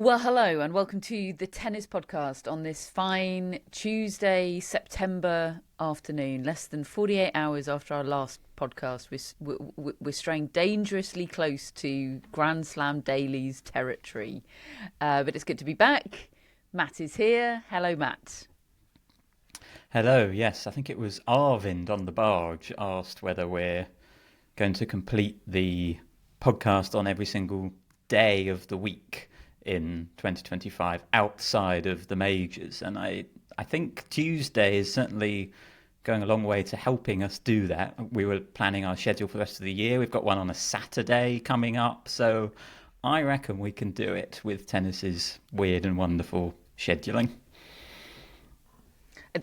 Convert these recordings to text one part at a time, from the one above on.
Well, hello and welcome to the tennis podcast on this fine Tuesday, September afternoon. Less than 48 hours after our last podcast, we're straying dangerously close to Grand Slam Dailies territory. But it's good to be back. Matt is here. Hello, Matt. Hello, yes. I think it was Arvind on the barge asked whether we're going to complete the podcast on every single day of the week in 2025 outside of the majors. And I think Tuesday is certainly going a long way to helping us do that. We were planning our schedule for the rest of the year. We've got one on a Saturday coming up. So I reckon we can do it with tennis's weird and wonderful scheduling.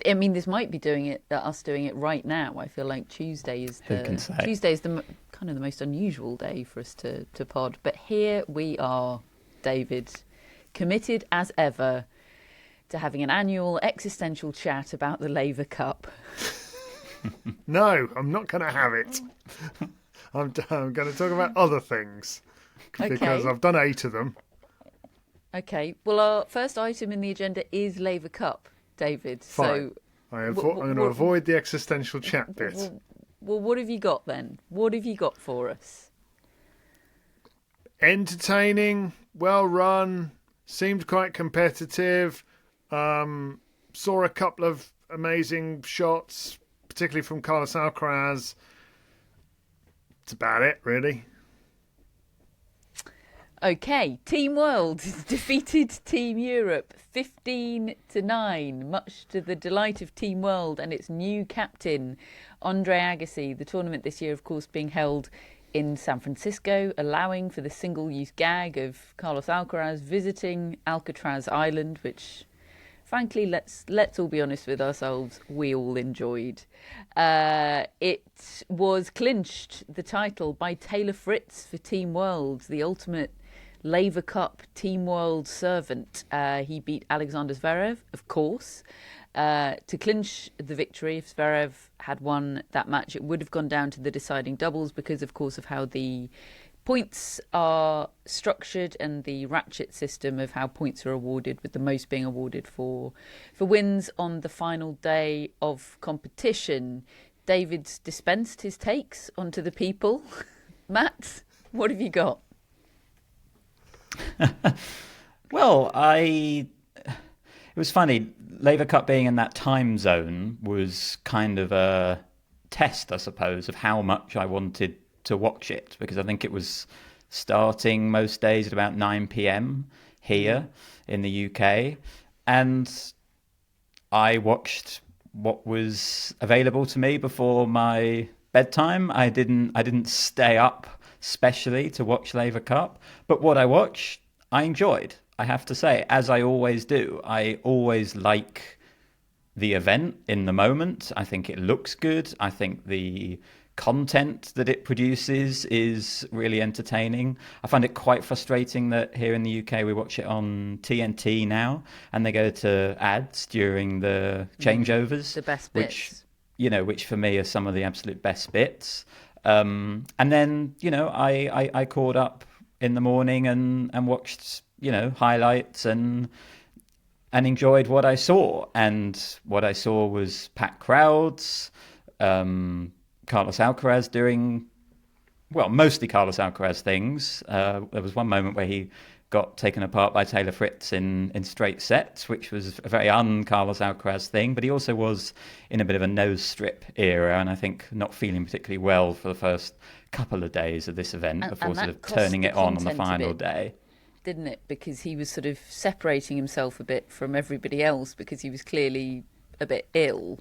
I mean, this might be us doing it right now. I feel like Tuesday is the kind of the most unusual day for us to pod. But here we are, David, committed as ever to having an annual existential chat about the Laver Cup. No, I'm not going to have it. I'm going to talk about other things because I've done 8 of them. Okay. Well, our first item in the agenda is Laver Cup, David. Fine. So I'm going to avoid the existential chat bit. Well, what have you got then? What have you got for us? Entertaining, well run, seemed quite competitive. Saw a couple of amazing shots, particularly from Carlos Alcaraz. That's about it, really. Okay, Team World defeated Team Europe 15-9, much to the delight of Team World and its new captain, Andre Agassi. The tournament this year, of course, being held in San Francisco, allowing for the single-use gag of Carlos Alcaraz visiting Alcatraz Island, which, frankly, let's all be honest with ourselves, we all enjoyed. It was clinched, the title, by Taylor Fritz for Team World, the ultimate Laver Cup Team World servant. He beat Alexander Zverev, of course. To clinch the victory, if Zverev had won that match, it would have gone down to the deciding doubles because, of course, of how the points are structured and the ratchet system of how points are awarded, with the most being awarded for wins on the final day of competition. David's dispensed his takes onto the people. Matt, what have you got? Well, it was funny. Laver Cup being in that time zone was kind of a test, I suppose, of how much I wanted to watch it, because I think it was starting most days at about 9 p.m. here in the UK, and I watched what was available to me before my bedtime. I didn't stay up specially to watch Laver Cup, but what I watched, I enjoyed. I have to say, as I always do. I always like the event in the moment. I think it looks good. I think the content that it produces is really entertaining. I find it quite frustrating that here in the UK we watch it on TNT now, and they go to ads during the changeovers. The best bits. Which for me are some of the absolute best bits. And then, I caught up in the morning and watched, highlights and enjoyed what I saw. And what I saw was packed crowds, Carlos Alcaraz doing, mostly Carlos Alcaraz things. There was one moment where he got taken apart by Taylor Fritz in straight sets, which was a very un-Carlos Alcaraz thing. But he also was in a bit of a nose strip era, and I think not feeling particularly well for the first couple of days of this event before sort of turning it on the final day. Didn't it? Because he was sort of separating himself a bit from everybody else because he was clearly a bit ill.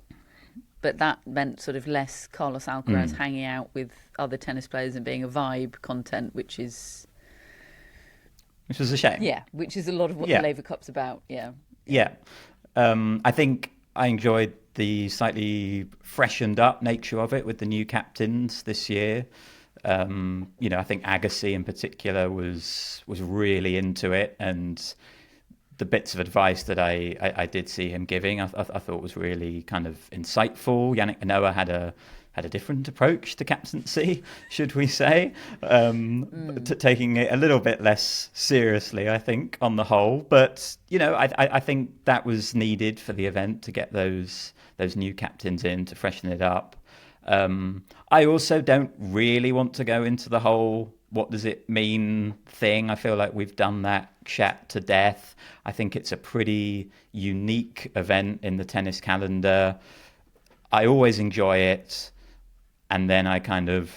But that meant sort of less Carlos Alcaraz hanging out with other tennis players and being a vibe content, which was a shame. Yeah, which is a lot of what the Laver Cup's about. Yeah. I think I enjoyed the slightly freshened up nature of it with the new captains this year. I think Agassi in particular was really into it, and the bits of advice that I did see him giving, I thought was really kind of insightful. Yannick Noah had a had a different approach to captaincy, should we say, taking it a little bit less seriously, I think, on the whole. But, I think that was needed for the event to get those new captains in to freshen it up. I also don't really want to go into the whole what does it mean thing. I feel like we've done that chat to death. I think it's a pretty unique event in the tennis calendar. I always enjoy it, and then I kind of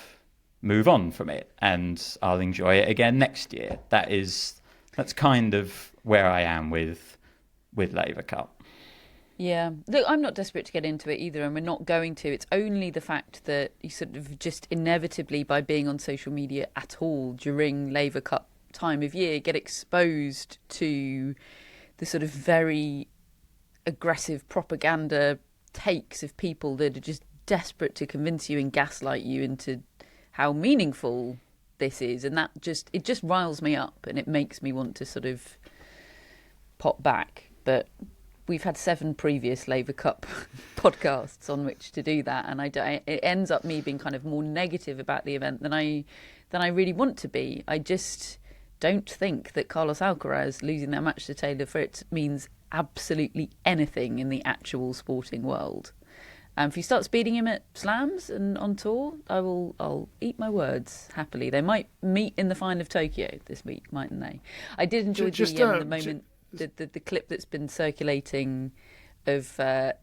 move on from it, and I'll enjoy it again next year. That's kind of where I am with Laver Cup. Yeah, look, I'm not desperate to get into it either, and we're not going to. It's only the fact that you sort of just inevitably, by being on social media at all during Laver Cup time of year, get exposed to the sort of very aggressive propaganda takes of people that are just desperate to convince you and gaslight you into how meaningful this is, and it just riles me up, and it makes me want to sort of pop back. But we've had 7 previous Laver Cup podcasts on which to do that, and it ends up me being kind of more negative about the event than I really want to be. I just don't think that Carlos Alcaraz losing that match to Taylor Fritz means absolutely anything in the actual sporting world. If he starts beating him at slams and on tour, I'll eat my words happily. They might meet in the final of Tokyo this week, mightn't they? I did enjoy the moment. The clip that's been circulating of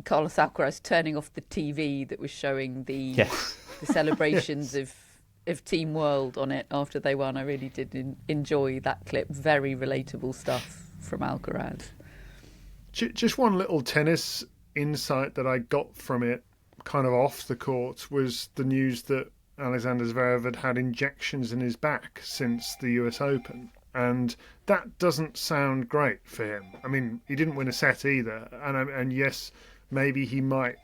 Carlos Alcaraz turning off the TV that was showing the celebrations of Team World on it after they won. I really did enjoy that clip. Very relatable stuff from Alcaraz. Just one little tennis insight that I got from it, kind of off the court, was the news that Alexander Zverev had injections in his back since the US Open. And that doesn't sound great for him. I mean, he didn't win a set either. And yes, maybe he might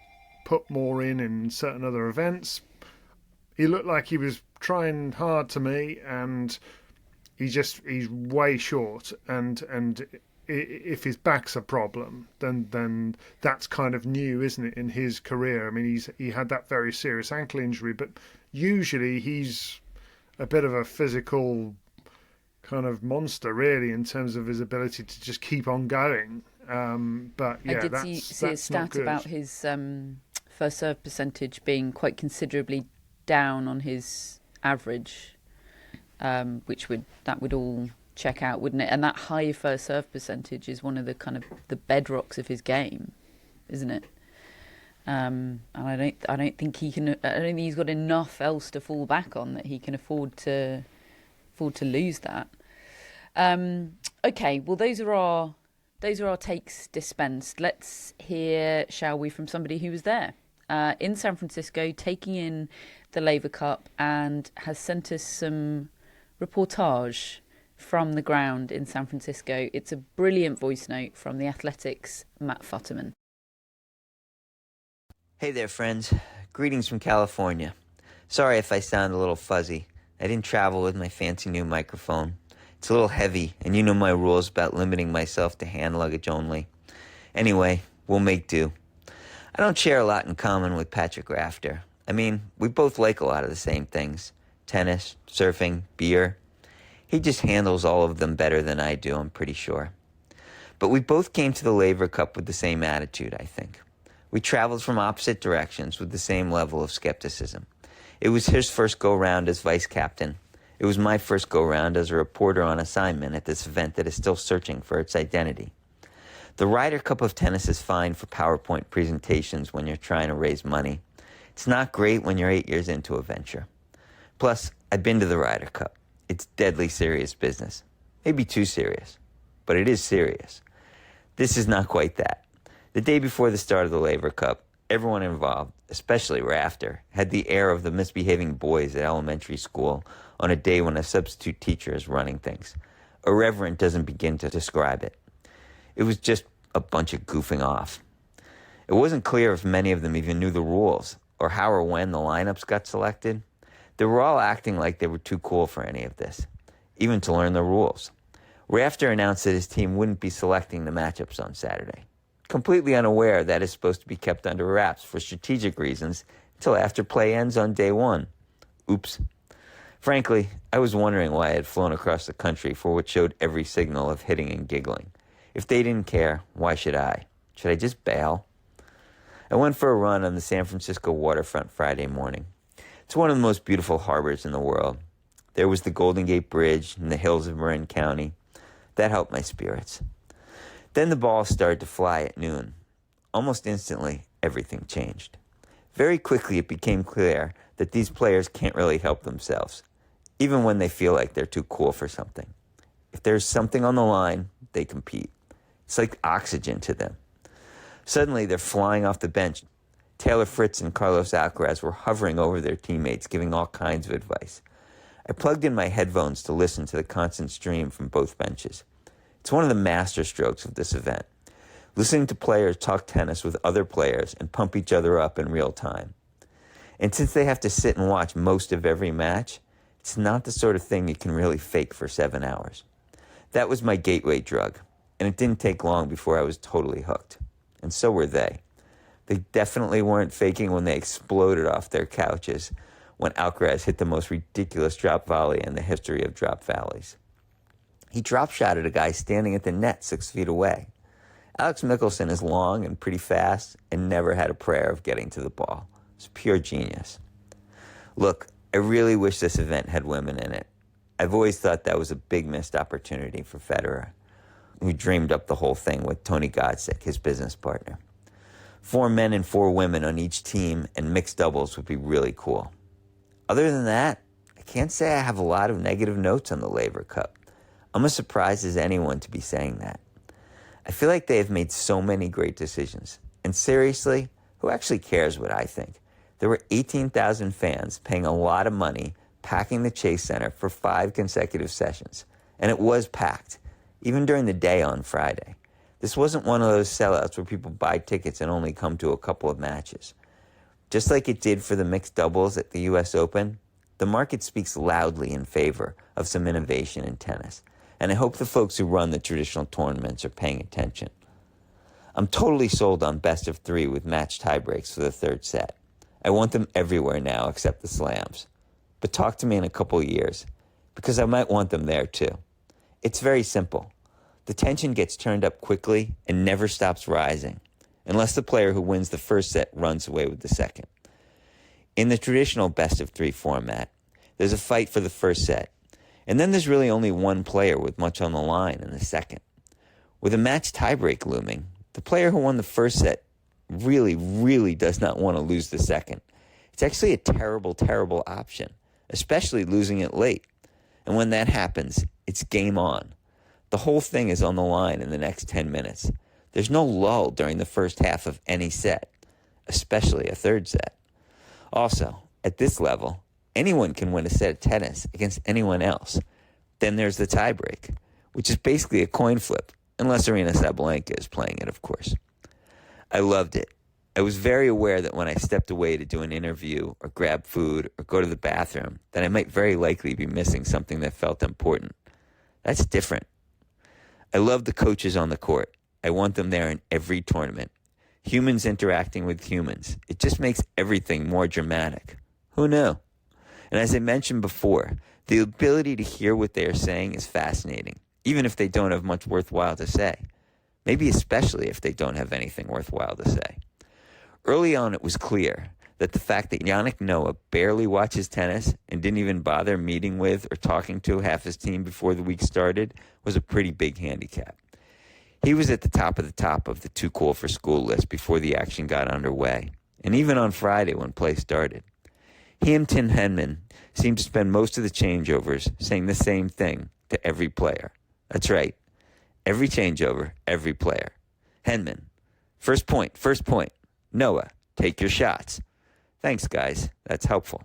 put more in certain other events. He looked like he was trying hard to me, and he's way short. And if his back's a problem, then that's kind of new, isn't it, in his career? I mean, he had that very serious ankle injury, but usually he's a bit of a physical kind of monster, really, in terms of his ability to just keep on going. But yeah, I did see a stat about his first serve percentage being quite considerably down on his average, which would all check out, wouldn't it? And that high first serve percentage is one of the kind of the bedrocks of his game, isn't it? And I don't think he's got enough else to fall back on that he can afford to lose that. Okay, well, those are our takes dispensed. Let's hear, shall we, from somebody who was there in San Francisco, taking in the Laver Cup, and has sent us some reportage from the ground in San Francisco. It's a brilliant voice note from The Athletic's Matt Futterman. Hey there, friends. Greetings from California. Sorry if I sound a little fuzzy. I didn't travel with my fancy new microphone. It's a little heavy, and you know my rules about limiting myself to hand luggage only. Anyway, we'll make do. I don't share a lot in common with Patrick Rafter. I mean, we both like a lot of the same things. Tennis, surfing, beer. He just handles all of them better than I do, I'm pretty sure. But we both came to the Laver Cup with the same attitude, I think. We traveled from opposite directions with the same level of skepticism. It was his first go-round as vice captain. It was my first go-round as a reporter on assignment at this event that is still searching for its identity. The Ryder Cup of tennis is fine for PowerPoint presentations when you're trying to raise money. It's not great when you're 8 years into a venture. Plus, I've been to the Ryder Cup. It's deadly serious business. Maybe too serious. But it is serious. This is not quite that. The day before the start of the Laver Cup, everyone involved, especially Rafter, had the air of the misbehaving boys at elementary school on a day when a substitute teacher is running things. Irreverent doesn't begin to describe it. It was just a bunch of goofing off. It wasn't clear if many of them even knew the rules, or how or when the lineups got selected. They were all acting like they were too cool for any of this, even to learn the rules. Rafter announced that his team wouldn't be selecting the matchups on Saturday, completely unaware that is supposed to be kept under wraps for strategic reasons till after play ends on day one. Oops. Frankly, I was wondering why I had flown across the country for what showed every signal of hitting and giggling. If they didn't care, why should I? Should I just bail? I went for a run on the San Francisco waterfront Friday morning. It's one of the most beautiful harbors in the world. There was the Golden Gate Bridge and the hills of Marin County. That helped my spirits. Then the ball started to fly at noon. Almost instantly, everything changed. Very quickly, it became clear that these players can't really help themselves, even when they feel like they're too cool for something. If there's something on the line, they compete. It's like oxygen to them. Suddenly, they're flying off the bench. Taylor Fritz and Carlos Alcaraz were hovering over their teammates, giving all kinds of advice. I plugged in my headphones to listen to the constant stream from both benches. It's one of the master strokes of this event. Listening to players talk tennis with other players and pump each other up in real time. And since they have to sit and watch most of every match, it's not the sort of thing you can really fake for 7 hours. That was my gateway drug, and it didn't take long before I was totally hooked. And so were they. They definitely weren't faking when they exploded off their couches when Alcaraz hit the most ridiculous drop volley in the history of drop volleys. He drop shotted a guy standing at the net 6 feet away. Alex Mickelson is long and pretty fast and never had a prayer of getting to the ball. It's pure genius. Look, I really wish this event had women in it. I've always thought that was a big missed opportunity for Federer, who dreamed up the whole thing with Tony Godsick, his business partner. 4 men and 4 women on each team and mixed doubles would be really cool. Other than that, I can't say I have a lot of negative notes on the Laver Cup. I'm as surprised as anyone to be saying that. I feel like they have made so many great decisions. And seriously, who actually cares what I think? There were 18,000 fans paying a lot of money, packing the Chase Center for 5 consecutive sessions. And it was packed, even during the day on Friday. This wasn't one of those sellouts where people buy tickets and only come to a couple of matches. Just like it did for the mixed doubles at the U.S. Open, the market speaks loudly in favor of some innovation in tennis. And I hope the folks who run the traditional tournaments are paying attention. I'm totally sold on best of 3 with match tiebreaks for the third set. I want them everywhere now except the slams. But talk to me in a couple of years, because I might want them there too. It's very simple. The tension gets turned up quickly and never stops rising, unless the player who wins the first set runs away with the second. In the traditional best of 3 format, there's a fight for the first set, and then there's really only one player with much on the line in the second. With a match tiebreak looming, the player who won the first set really does not want to lose the second. It's actually a terrible, terrible option, especially losing it late. And when that happens, it's game on. The whole thing is on the line in the next 10 minutes. There's no lull during the first half of any set, especially a third set. Also, at this level, anyone can win a set of tennis against anyone else. Then there's the tiebreak, which is basically a coin flip, unless Aryna Sabalenka is playing it, of course. I loved it. I was very aware that when I stepped away to do an interview or grab food or go to the bathroom, that I might very likely be missing something that felt important. That's different. I love the coaches on the court. I want them there in every tournament. Humans interacting with humans. It just makes everything more dramatic. Who knew? And as I mentioned before, the ability to hear what they are saying is fascinating, even if they don't have much worthwhile to say. Maybe especially if they don't have anything worthwhile to say. Early on, it was clear that the fact that Yannick Noah barely watches tennis and didn't even bother meeting with or talking to half his team before the week started was a pretty big handicap. He was at the top of the too cool for school list before the action got underway, and even on Friday when play started. He and Tim Henman seemed to spend most of the changeovers saying the same thing to every player. That's right. Every changeover, every player. Henman, first point. Noah, take your shots. Thanks, guys. That's helpful.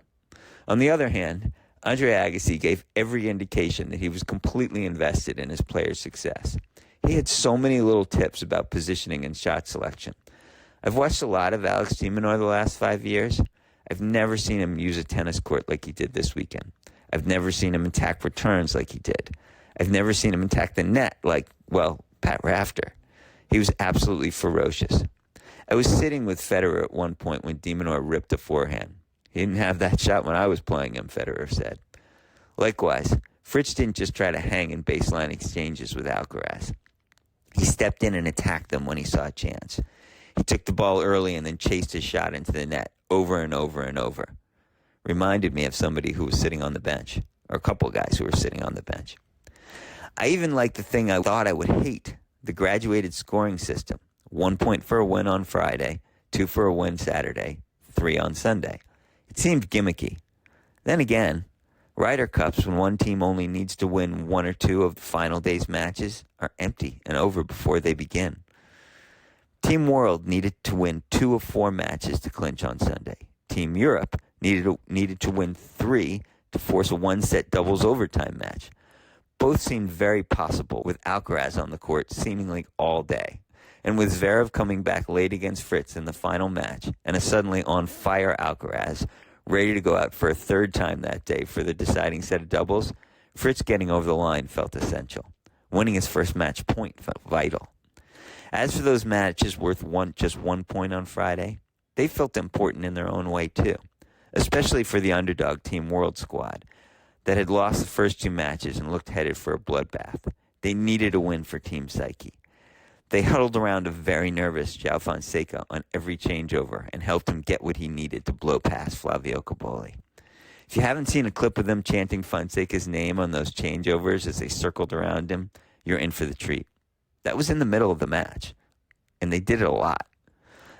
On the other hand, Andre Agassi gave every indication that he was completely invested in his players' success. He had so many little tips about positioning and shot selection. I've watched a lot of Alex de Minaur the last 5 years. I've never seen him use a tennis court like he did this weekend. I've never seen him attack returns like he did. I've never seen him attack the net like, well, Pat Rafter. He was absolutely ferocious. I was sitting with Federer at one point when de Minaur ripped a forehand. He didn't have that shot when I was playing him, Federer said. Likewise, Fritz didn't just try to hang in baseline exchanges with Alcaraz. He stepped in and attacked them when he saw a chance. He took the ball early and then chased his shot into the net over and over and over. Reminded me of somebody who was sitting on the bench, or a couple of guys who were sitting on the bench. I even liked the thing I thought I would hate, the graduated scoring system. 1 point for a win on Friday, 2 for a win Saturday, 3 on Sunday. It seemed gimmicky. Then again, Ryder Cups, when one team only needs to win 1 or 2 of the final day's matches, are empty and over before they begin. Team World needed to win 2 of 4 matches to clinch on Sunday. Team Europe needed to win 3 to force a one-set doubles overtime match. Both seemed very possible with Alcaraz on the court seemingly all day. And with Zverev coming back late against Fritz in the final match, and a suddenly on-fire Alcaraz, ready to go out for a third time that day for the deciding set of doubles, Fritz getting over the line felt essential. Winning his first match point felt vital. As for those matches worth just 1 point on Friday, they felt important in their own way too, especially for the underdog Team World squad that had lost the first 2 matches and looked headed for a bloodbath. They needed a win for Team Psyche. They huddled around a very nervous João Fonseca on every changeover and helped him get what he needed to blow past Flavio Cobolli. If you haven't seen a clip of them chanting Fonseca's name on those changeovers as they circled around him, you're in for the treat. That was in the middle of the match, and they did it a lot.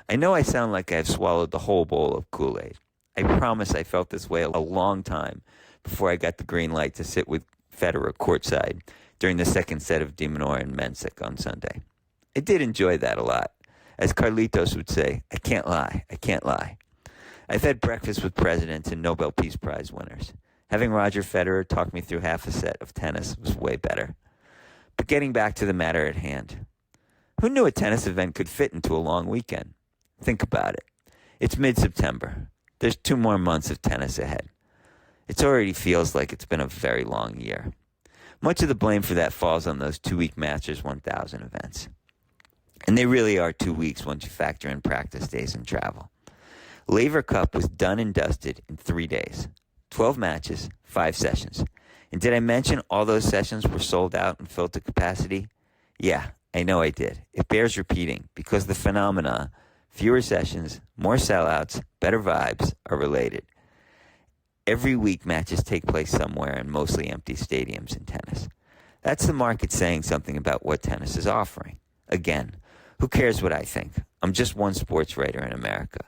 I know I sound like I've swallowed the whole bowl of Kool-Aid. I promise I felt this way a long time before I got the green light to sit with Federer courtside during the second set of de Minaur and Mensik on Sunday. I did enjoy that a lot. As Carlitos would say, I can't lie. I've had breakfast with presidents and Nobel Peace Prize winners. Having Roger Federer talk me through half a set of tennis was way better. But getting back to the matter at hand. Who knew a tennis event could fit into a long weekend? Think about it. It's mid-September. There's 2 more months of tennis ahead. It already feels like it's been a very long year. Much of the blame for that falls on those 2-week Masters 1000 events. And they really are 2 weeks once you factor in practice days and travel. Laver Cup was done and dusted in 3 days. 12 matches, 5 sessions. And did I mention all those sessions were sold out and filled to capacity? Yeah, I know I did. It bears repeating because the phenomena, fewer sessions, more sellouts, better vibes, are related. Every week matches take place somewhere in mostly empty stadiums in tennis. That's the market saying something about what tennis is offering. Again, who cares what I think? I'm just one sports writer in America.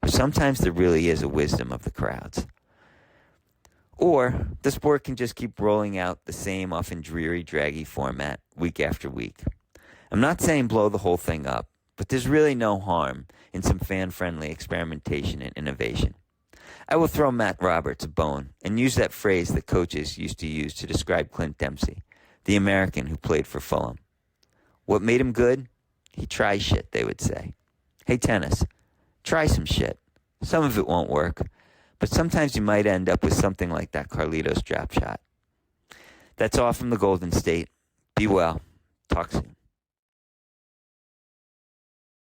But sometimes there really is a wisdom of the crowds. Or the sport can just keep rolling out the same often dreary, draggy format week after week. I'm not saying blow the whole thing up, but there's really no harm in some fan-friendly experimentation and innovation. I will throw Matt Roberts a bone and use that phrase that coaches used to use to describe Clint Dempsey, the American who played for Fulham. What made him good? He tries shit, they would say. Hey, tennis, try some shit. Some of it won't work, but sometimes you might end up with something like that Carlitos drop shot. That's all from the Golden State. Be well. Talk soon.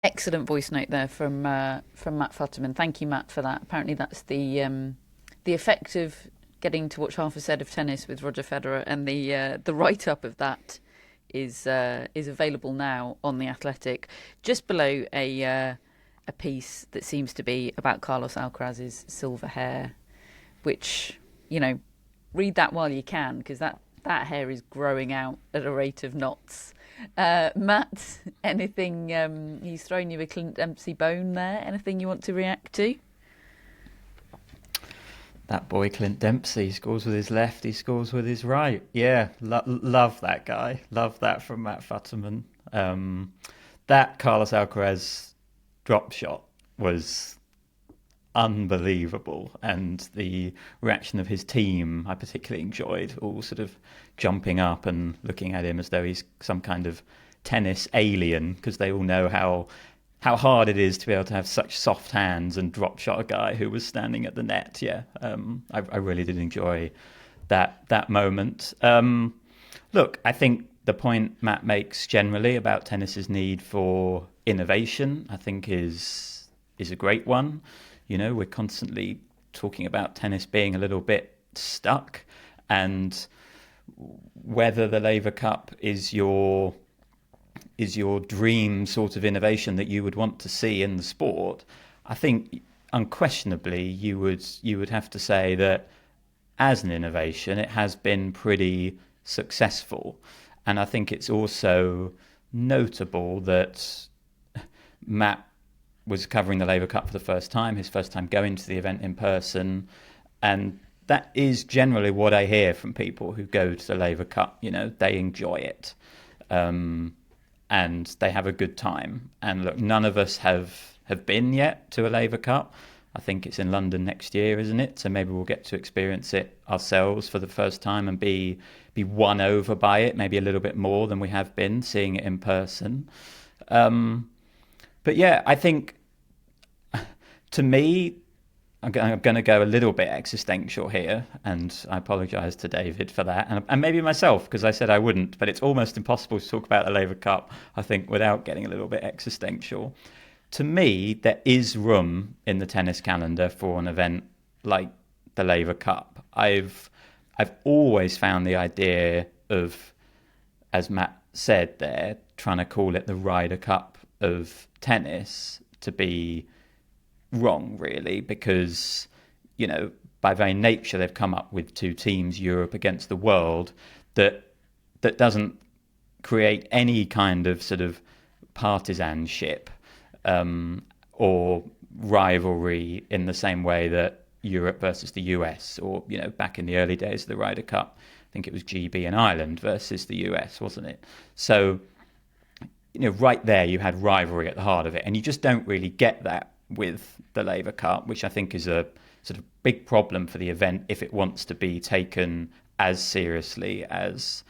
Excellent voice note there from Matt Futterman. Thank you, Matt, for that. Apparently that's the effect of getting to watch half a set of tennis with Roger Federer, and the write-up of that is available now on The Athletic, just below a piece that seems to be about Carlos Alcaraz's silver hair, which, read that while you can, because that hair is growing out at a rate of knots. Matt, anything, he's thrown you a Clint Dempsey bone there, anything you want to react to? That boy Clint Dempsey scores with his left, he scores with his right. Yeah, love that guy. Love that from Matt Futterman. That Carlos Alcaraz drop shot was unbelievable, and the reaction of his team I particularly enjoyed, all sort of jumping up and looking at him as though he's some kind of tennis alien, because they all know how hard it is to be able to have such soft hands and drop shot a guy who was standing at the net. I really did enjoy that moment. Look, I think the point Matt makes generally about tennis's need for innovation, I think is a great one. You know, we're constantly talking about tennis being a little bit stuck, and whether the Laver Cup is your dream sort of innovation that you would want to see in the sport, I think unquestionably you would have to say that as an innovation it has been pretty successful. And I think it's also notable that Matt was covering the Laver Cup for the first time, his first time going to the event in person, and that is generally what I hear from people who go to the Laver Cup. You know, they enjoy it, and they have a good time. And look, none of us have been yet to a Laver Cup. I think it's in London next year, isn't it? So maybe we'll get to experience it ourselves for the first time and be won over by it, maybe a little bit more than we have been seeing it in person. But yeah, I think, to me, I'm going to go a little bit existential here, and I apologise to David for that, and maybe myself, because I said I wouldn't, but it's almost impossible to talk about the Laver Cup, I think, without getting a little bit existential. To me, there is room in the tennis calendar for an event like the Laver Cup. I've always found the idea of, as Matt said there, trying to call it the Ryder Cup of tennis to be wrong, really, because, you know, by very nature they've come up with two teams, Europe against the world, that doesn't create any kind of sort of partisanship or rivalry in the same way that Europe versus the US, or, you know, back in the early days of the Ryder Cup, I think it was GB and Ireland versus the US, wasn't it? So, you know, right there you had rivalry at the heart of it, and you just don't really get that with the Laver Cup, which I think is a sort of big problem for the event if it wants to be taken as seriously as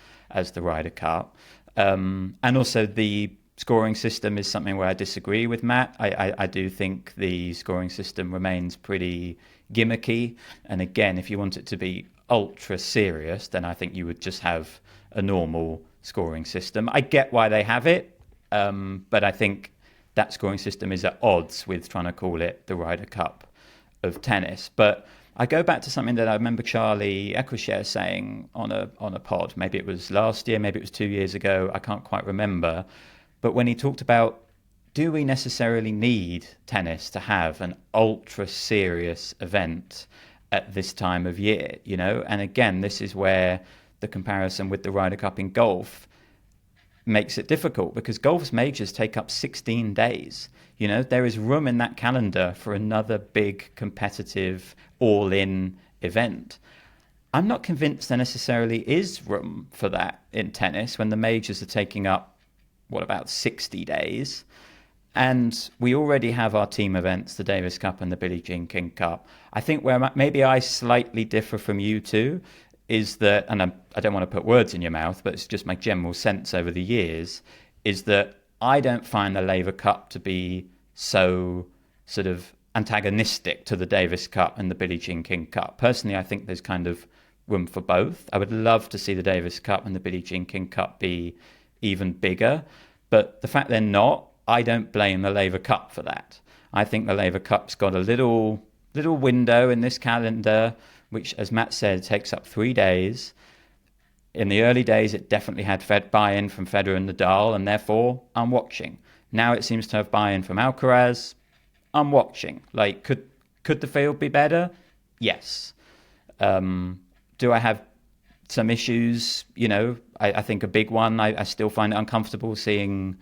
the Ryder Cup. And also the scoring system is something where I disagree with Matt. I do think the scoring system remains pretty gimmicky, and again, if you want it to be ultra serious, then I think you would just have a normal scoring system. I get why they have it, but I think that scoring system is at odds with trying to call it the Ryder Cup of tennis. But I go back to something that I remember Charlie Eccleshare saying on a pod. Maybe it was last year, maybe it was 2 years ago. I can't quite remember. But when he talked about, do we necessarily need tennis to have an ultra serious event at this time of year? You know, and again, this is where the comparison with the Ryder Cup in golf makes it difficult, because golf's majors take up 16 days. You know, there is room in that calendar for another big competitive all-in event. I'm not convinced there necessarily is room for that in tennis when the majors are taking up, what, about 60 days? And we already have our team events, the Davis Cup and the Billie Jean King Cup. I think where maybe I slightly differ from you two is that, and I don't want to put words in your mouth, but it's just my general sense over the years, is that I don't find the Laver Cup to be so sort of antagonistic to the Davis Cup and the Billie Jean King Cup. Personally, I think there's kind of room for both. I would love to see the Davis Cup and the Billie Jean King Cup be even bigger, but the fact they're not, I don't blame the Laver Cup for that. I think the Laver Cup's got a little window in this calendar, which, as Matt said, takes up 3 days. In the early days, it definitely had buy-in from Federer and Nadal, and therefore, I'm watching. Now it seems to have buy-in from Alcaraz. I'm watching. Like, could the field be better? Yes. Do I have some issues? You know, I think a big one, I still find it uncomfortable seeing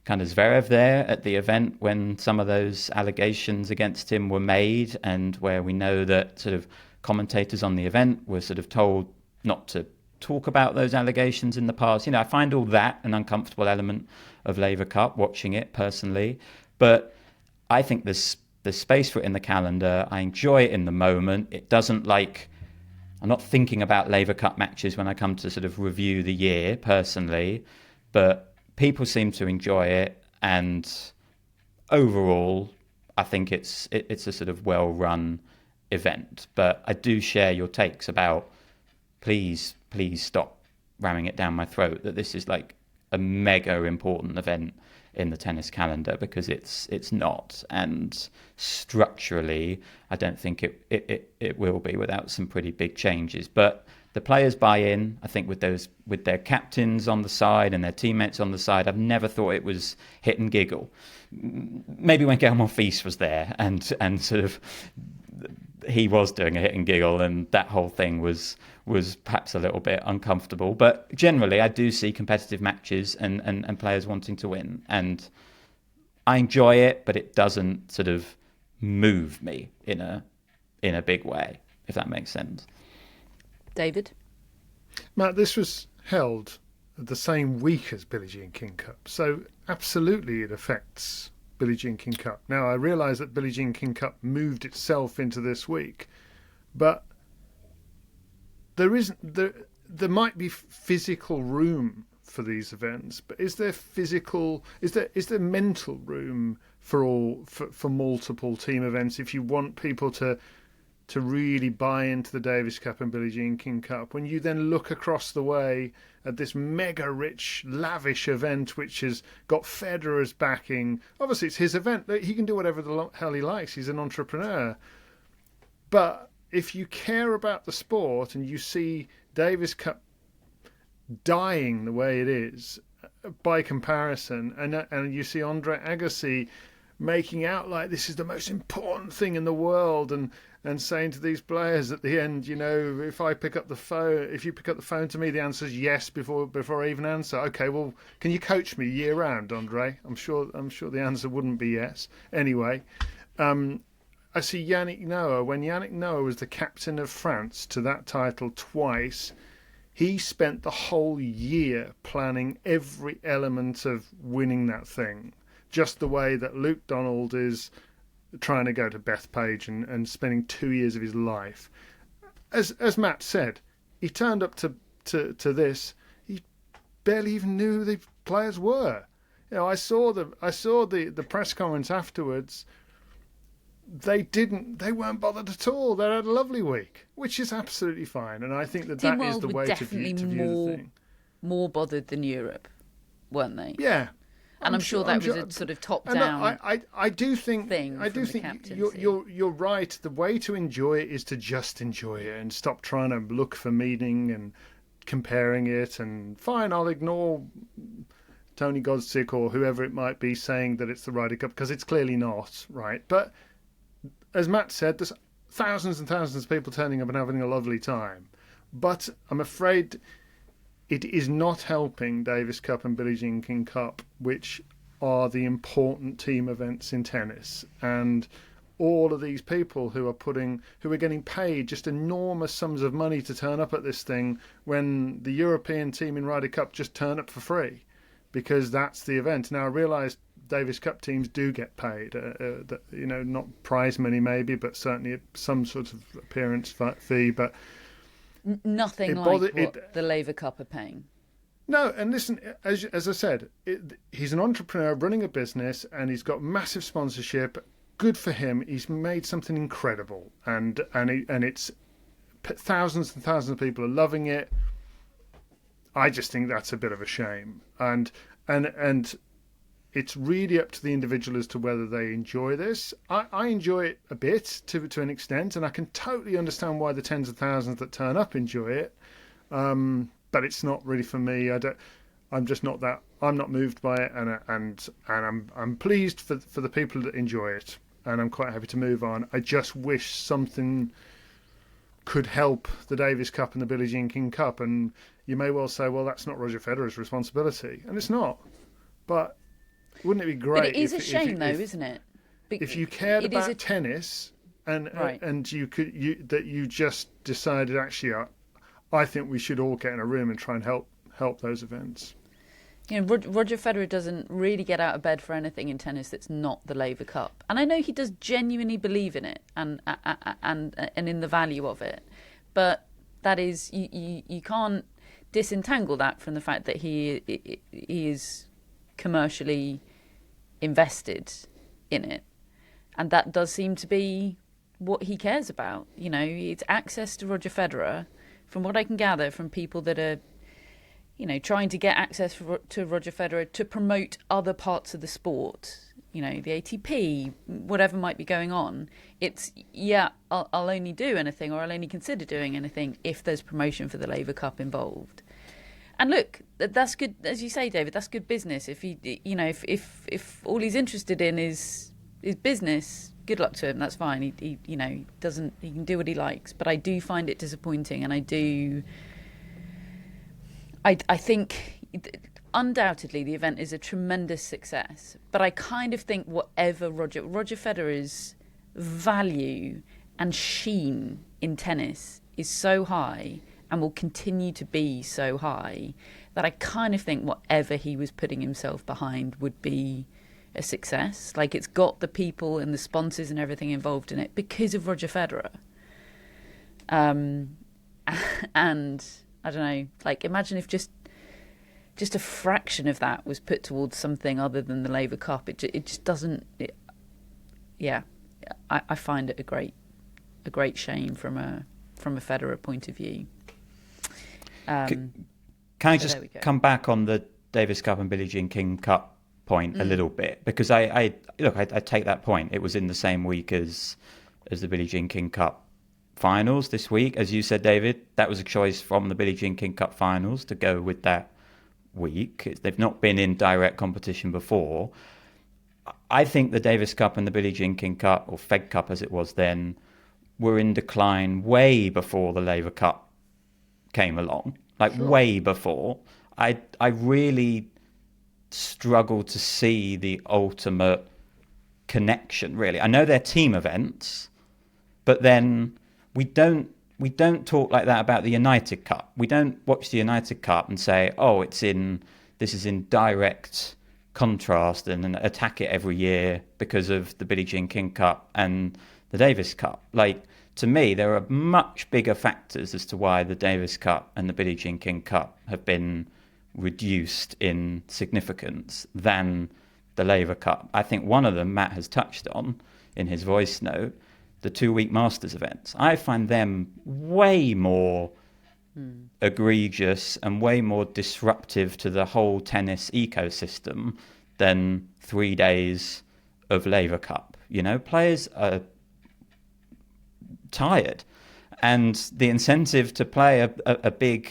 kind of Zverev there at the event when some of those allegations against him were made, and where we know that sort of commentators on the event were sort of told not to talk about those allegations in the past. You know, I find all that an uncomfortable element of Laver Cup, watching it personally. But I think there's space for it in the calendar. I enjoy it in the moment. It doesn't I'm not thinking about Laver Cup matches when I come to sort of review the year personally, but people seem to enjoy it. And overall, I think it's a sort of well-run event. But I do share your takes about please stop ramming it down my throat that this is like a mega important event in the tennis calendar, because it's not, and structurally I don't think it will be without some pretty big changes. But the players buy in, I think, with their captains on the side and their teammates on the side. I've never thought it was hit and giggle. Maybe when Gael Monfils was there and sort of he was doing a hit and giggle, and that whole thing was perhaps a little bit uncomfortable. But generally, I do see competitive matches and players wanting to win, and I enjoy it, but it doesn't sort of move me in a big way, if that makes sense. David? Matt, this was held the same week as Billie Jean King Cup, so absolutely it affects Billie Jean King Cup. Now, I realise that Billie Jean King Cup moved itself into this week, but there might be physical room for these events, but is there mental room for multiple team events if you want people to really buy into the Davis Cup and Billie Jean King Cup? When you then look across the way at this mega rich, lavish event which has got Federer's backing, obviously it's his event, he can do whatever the hell he likes, he's an entrepreneur. But if you care about the sport and you see Davis Cup dying the way it is by comparison, and you see Andre Agassi making out like this is the most important thing in the world, and saying to these players at the end, you know, if you pick up the phone to me, the answer is yes before I even answer. Okay, well, can you coach me year round, Andre? I'm sure the answer wouldn't be yes. Anyway, I see Yannick Noah. When Yannick Noah was the captain of France to that title twice, he spent the whole year planning every element of winning that thing, just the way that Luke Donald is trying to go to Bethpage and spending 2 years of his life. As Matt said, he turned up to this. He barely even knew who the players were. You know, I saw the press conference afterwards. They weren't bothered at all. They had a lovely week, which is absolutely fine. And I think that is the way to view the thing. More bothered than Europe, weren't they? Yeah. And I'm sure that was a sort of top-down I do think thing. I do think you're right. The way to enjoy it is to just enjoy it and stop trying to look for meaning and comparing it. And fine, I'll ignore Tony Godsick or whoever it might be saying that it's the Ryder Cup, because it's clearly not, right? But as Matt said, there's thousands and thousands of people turning up and having a lovely time. But I'm afraid it is not helping Davis Cup and Billie Jean King Cup, which are the important team events in tennis. And all of these people who are getting paid just enormous sums of money to turn up at this thing, when the European team in Ryder Cup just turn up for free, because that's the event. Now, I realise Davis Cup teams do get paid, not prize money maybe, but certainly some sort of appearance fee, but nothing like what the Laver Cup are paying. No, and listen, as I said, he's an entrepreneur running a business, and he's got massive sponsorship. Good for him. He's made something incredible, and it's thousands and thousands of people are loving it. I just think that's a bit of a shame, and it's really up to the individual as to whether they enjoy this. I enjoy it a bit to an extent, and I can totally understand why the tens of thousands that turn up enjoy it. But it's not really for me. I'm just not that. I'm not moved by it, and I'm pleased for the people that enjoy it, and I'm quite happy to move on. I just wish something could help the Davis Cup and the Billie Jean King Cup. And you may well say, well, that's not Roger Federer's responsibility, and it's not. But wouldn't it be great? But it is a shame, though, isn't it? If you cared about tennis and you just decided, actually, I think we should all get in a room and try and help those events. You know, Roger Federer doesn't really get out of bed for anything in tennis that's not the Laver Cup, and I know he does genuinely believe in it and in the value of it. But that is, you can't disentangle that from the fact that he is commercially invested in it, and that does seem to be what he cares about. You know, it's access to Roger Federer, from what I can gather from people that are trying to get access to Roger Federer to promote other parts of the sport, the ATP, whatever might be going on. It's, I'll only do anything, or I'll only consider doing anything if there's promotion for the Laver Cup involved. And look, that's good, as you say, David. That's good business. If if all he's interested in is business, good luck to him. That's fine. He can do what he likes. But I do find it disappointing, and I think undoubtedly the event is a tremendous success. But I kind of think whatever Roger Federer's value and sheen in tennis is so high, and will continue to be so high, that I kind of think whatever he was putting himself behind would be a success. Like, it's got the people and the sponsors and everything involved in it because of Roger Federer. And I don't know, like, imagine if just a fraction of that was put towards something other than the Laver Cup. It just doesn't. I find it a great shame from a Federer point of view. Can I just come back on the Davis Cup and Billie Jean King Cup point a little bit? Because I take that point. It was in the same week as the Billie Jean King Cup finals this week. As you said, David, that was a choice from the Billie Jean King Cup finals to go with that week. They've not been in direct competition before. I think the Davis Cup and the Billie Jean King Cup, or Fed Cup as it was then, were in decline way before the Laver Cup came along, way before. I really struggle to see the ultimate connection, really. I know they're team events, but then we don't talk like that about the United Cup. We don't watch the United Cup and say, oh, this is in direct contrast, and attack it every year because of the Billie Jean King Cup and the Davis Cup. Like, to me, there are much bigger factors as to why the Davis Cup and the Billie Jean King Cup have been reduced in significance than the Laver Cup. I think one of them Matt has touched on in his voice note, the 2-week Masters events. I find them way more egregious and way more disruptive to the whole tennis ecosystem than 3 days of Laver Cup. Players are tired, and the incentive to play a big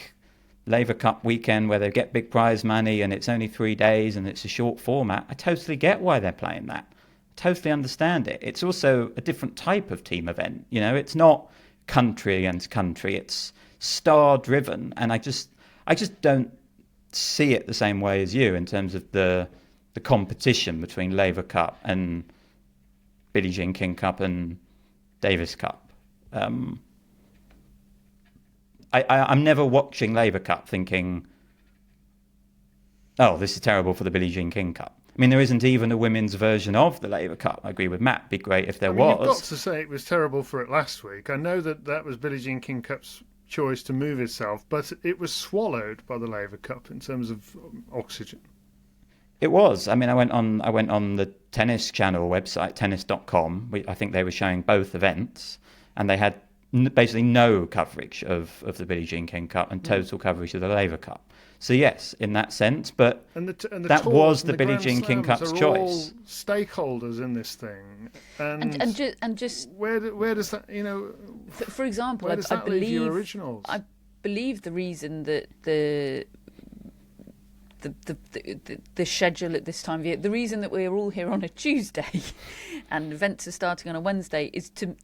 Laver Cup weekend where they get big prize money and it's only 3 days and it's a short format, I totally get why they're playing that. I totally understand it. It's also a different type of team event. It's not country against country. It's star driven, and I just don't see it the same way as you in terms of the competition between Laver Cup and Billie Jean King Cup and Davis Cup. I'm never watching Laver Cup thinking, oh, this is terrible for the Billie Jean King Cup. I mean, there isn't even a women's version of the Laver Cup. I agree with Matt. It'd be great if there was. You've got to say it was terrible for it last week. I know that was Billie Jean King Cup's choice to move itself, but it was swallowed by the Laver Cup in terms of oxygen. It was. I mean, I went on the tennis channel website, tennis.com. I think they were showing both events, and they had basically no coverage of the Billie Jean King Cup and total coverage of the Laver Cup. So yes, in that sense, but that was the Billie Jean King Cup's choice. All stakeholders in this thing, and just where does that, for example, where does that leave your originals? I believe the reason that the schedule at this time of year, the reason that we're all here on a Tuesday and events are starting on a Wednesday, is to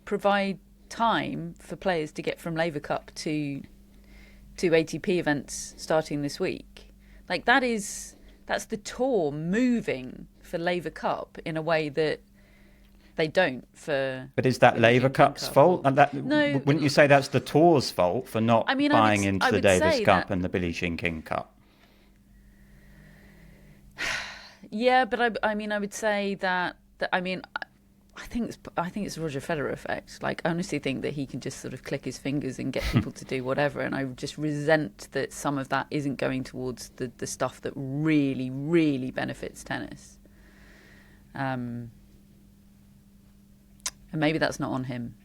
provide time for players to get from Laver Cup to ATP events starting this week. Like, that's the tour moving for Laver Cup in a way that they don't for. But is that Laver Cup's fault? And No, wouldn't you say that's the tour's fault for not buying into the Davis Cup and the Billie Jean King Cup? Yeah, but I would say that I think it's a Roger Federer effect. Like, I honestly think that he can just sort of click his fingers and get people to do whatever, and I just resent that some of that isn't going towards the stuff that really, really benefits tennis. And maybe that's not on him,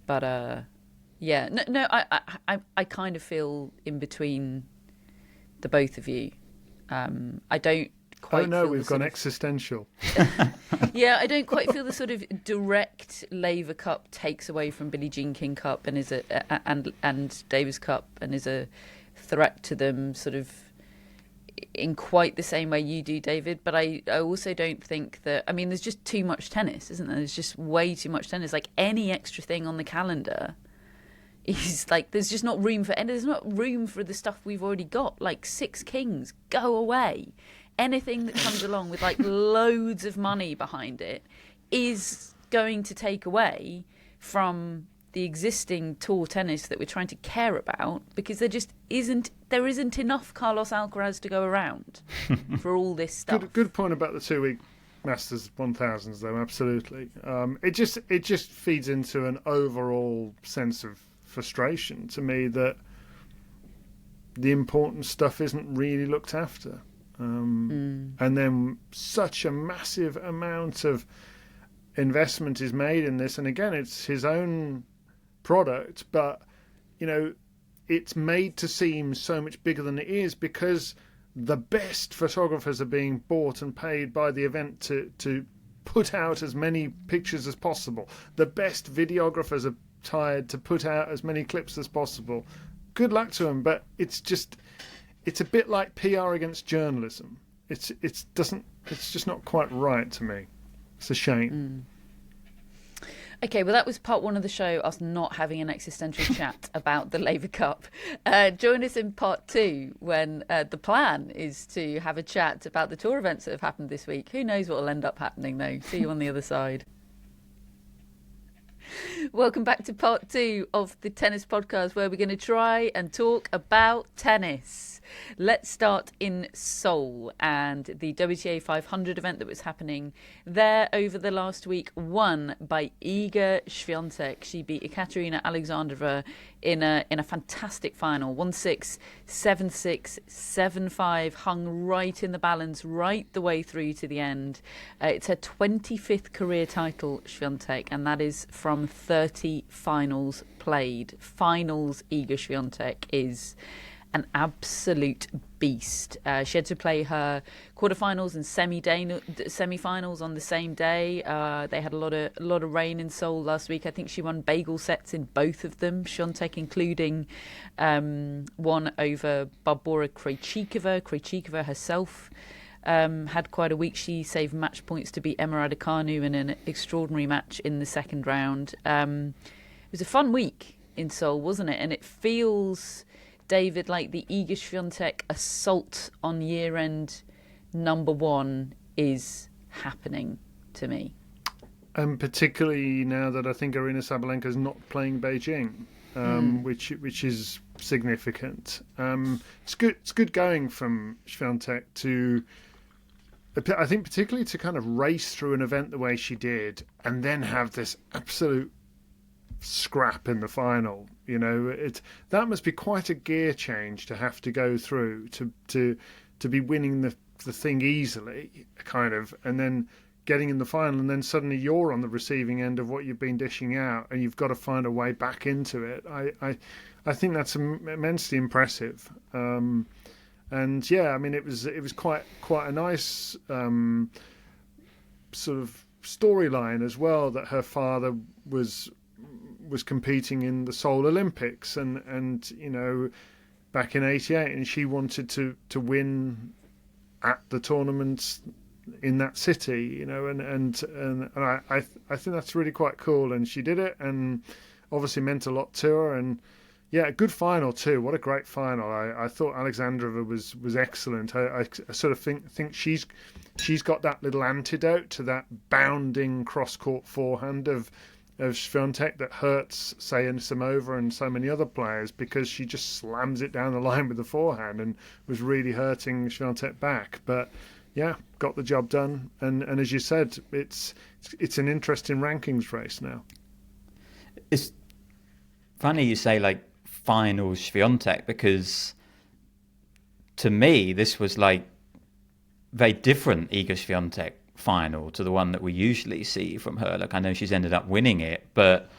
but I kind of feel in between the both of you. I don't quite. Oh no, feel we've gone existential. Yeah, I don't quite feel the sort of direct Laver Cup takes away from Billie Jean King Cup and is and Davis Cup and is a threat to them, sort of in quite the same way you do, David. But I also don't think that. I mean, there's just too much tennis, isn't there? There's just way too much tennis. Like any extra thing on the calendar is like there's just not room for, and there's not room for the stuff we've already got. Like Six Kings, go away. Anything that comes along with like loads of money behind it is going to take away from the existing tour tennis that we're trying to care about, because there just isn't enough Carlos Alcaraz to go around for all this stuff. Good point about the 2-week Masters 1000s, though. Absolutely, it just feeds into an overall sense of frustration to me that the important stuff isn't really looked after. And then such a massive amount of investment is made in this, and again, it's his own product, but it's made to seem so much bigger than it is because the best photographers are being bought and paid by the event to put out as many pictures as possible. The best videographers are hired to put out as many clips as possible. Good luck to them, but it's a bit like PR against journalism. It's just not quite right to me. It's a shame. Okay, well, that was part one of the show, us not having an existential chat about the Laver Cup. Join us in part two when the plan is to have a chat about the tour events that have happened this week. Who knows what will end up happening, though. See you on the other side. Welcome back to part two of the tennis podcast, where we're going to try and talk about tennis. Let's start in Seoul and the WTA 500 event that was happening there over the last week, won by Iga Swiatek. She beat Ekaterina Alexandrova in a fantastic final, 1-6, 7-6, 7-5, hung right in the balance right the way through to the end. It's her 25th career title, Swiatek, and that is from 30 finals played. Finals Iga Swiatek is an absolute beast. She had to play her quarterfinals and semi-finals on the same day. They had a lot of rain in Seoul last week. I think she won bagel sets in both of them, Swiatek, including one over Barbora Krejcikova. Krejcikova herself had quite a week. She saved match points to beat Emma Raducanu in an extraordinary match in the second round. It was a fun week in Seoul, wasn't it? And it feels, David, like the Iga Swiatek assault on year-end number one is happening to me. And particularly now that I think Aryna Sabalenka's not playing Beijing, which is significant. It's good going from Swiatek to, I think, particularly to kind of race through an event the way she did and then have this absolute scrap in the final. That must be quite a gear change to have to go through to be winning the thing easily, kind of, and then getting in the final, and then suddenly you're on the receiving end of what you've been dishing out, and you've got to find a way back into it. I think that's immensely impressive. And yeah, I mean, it was quite a nice sort of storyline as well, that her father was competing in the Seoul Olympics and back in '88, and she wanted to win at the tournaments in that city, and I think that's really quite cool, and she did it, and obviously meant a lot to her. And yeah, a good final too. What a great final. I thought Alexandrova was excellent. I sort of think she's got that little antidote to that bounding cross-court forehand of Swiatek that hurts, say, Samova and so many other players, because she just slams it down the line with the forehand and was really hurting Swiatek back. But yeah, got the job done. And as you said, it's an interesting rankings race now. It's funny you say like final Swiatek, because to me this was like very different Iga Swiatek final to the one that we usually see from her. Like, I know she's ended up winning it, but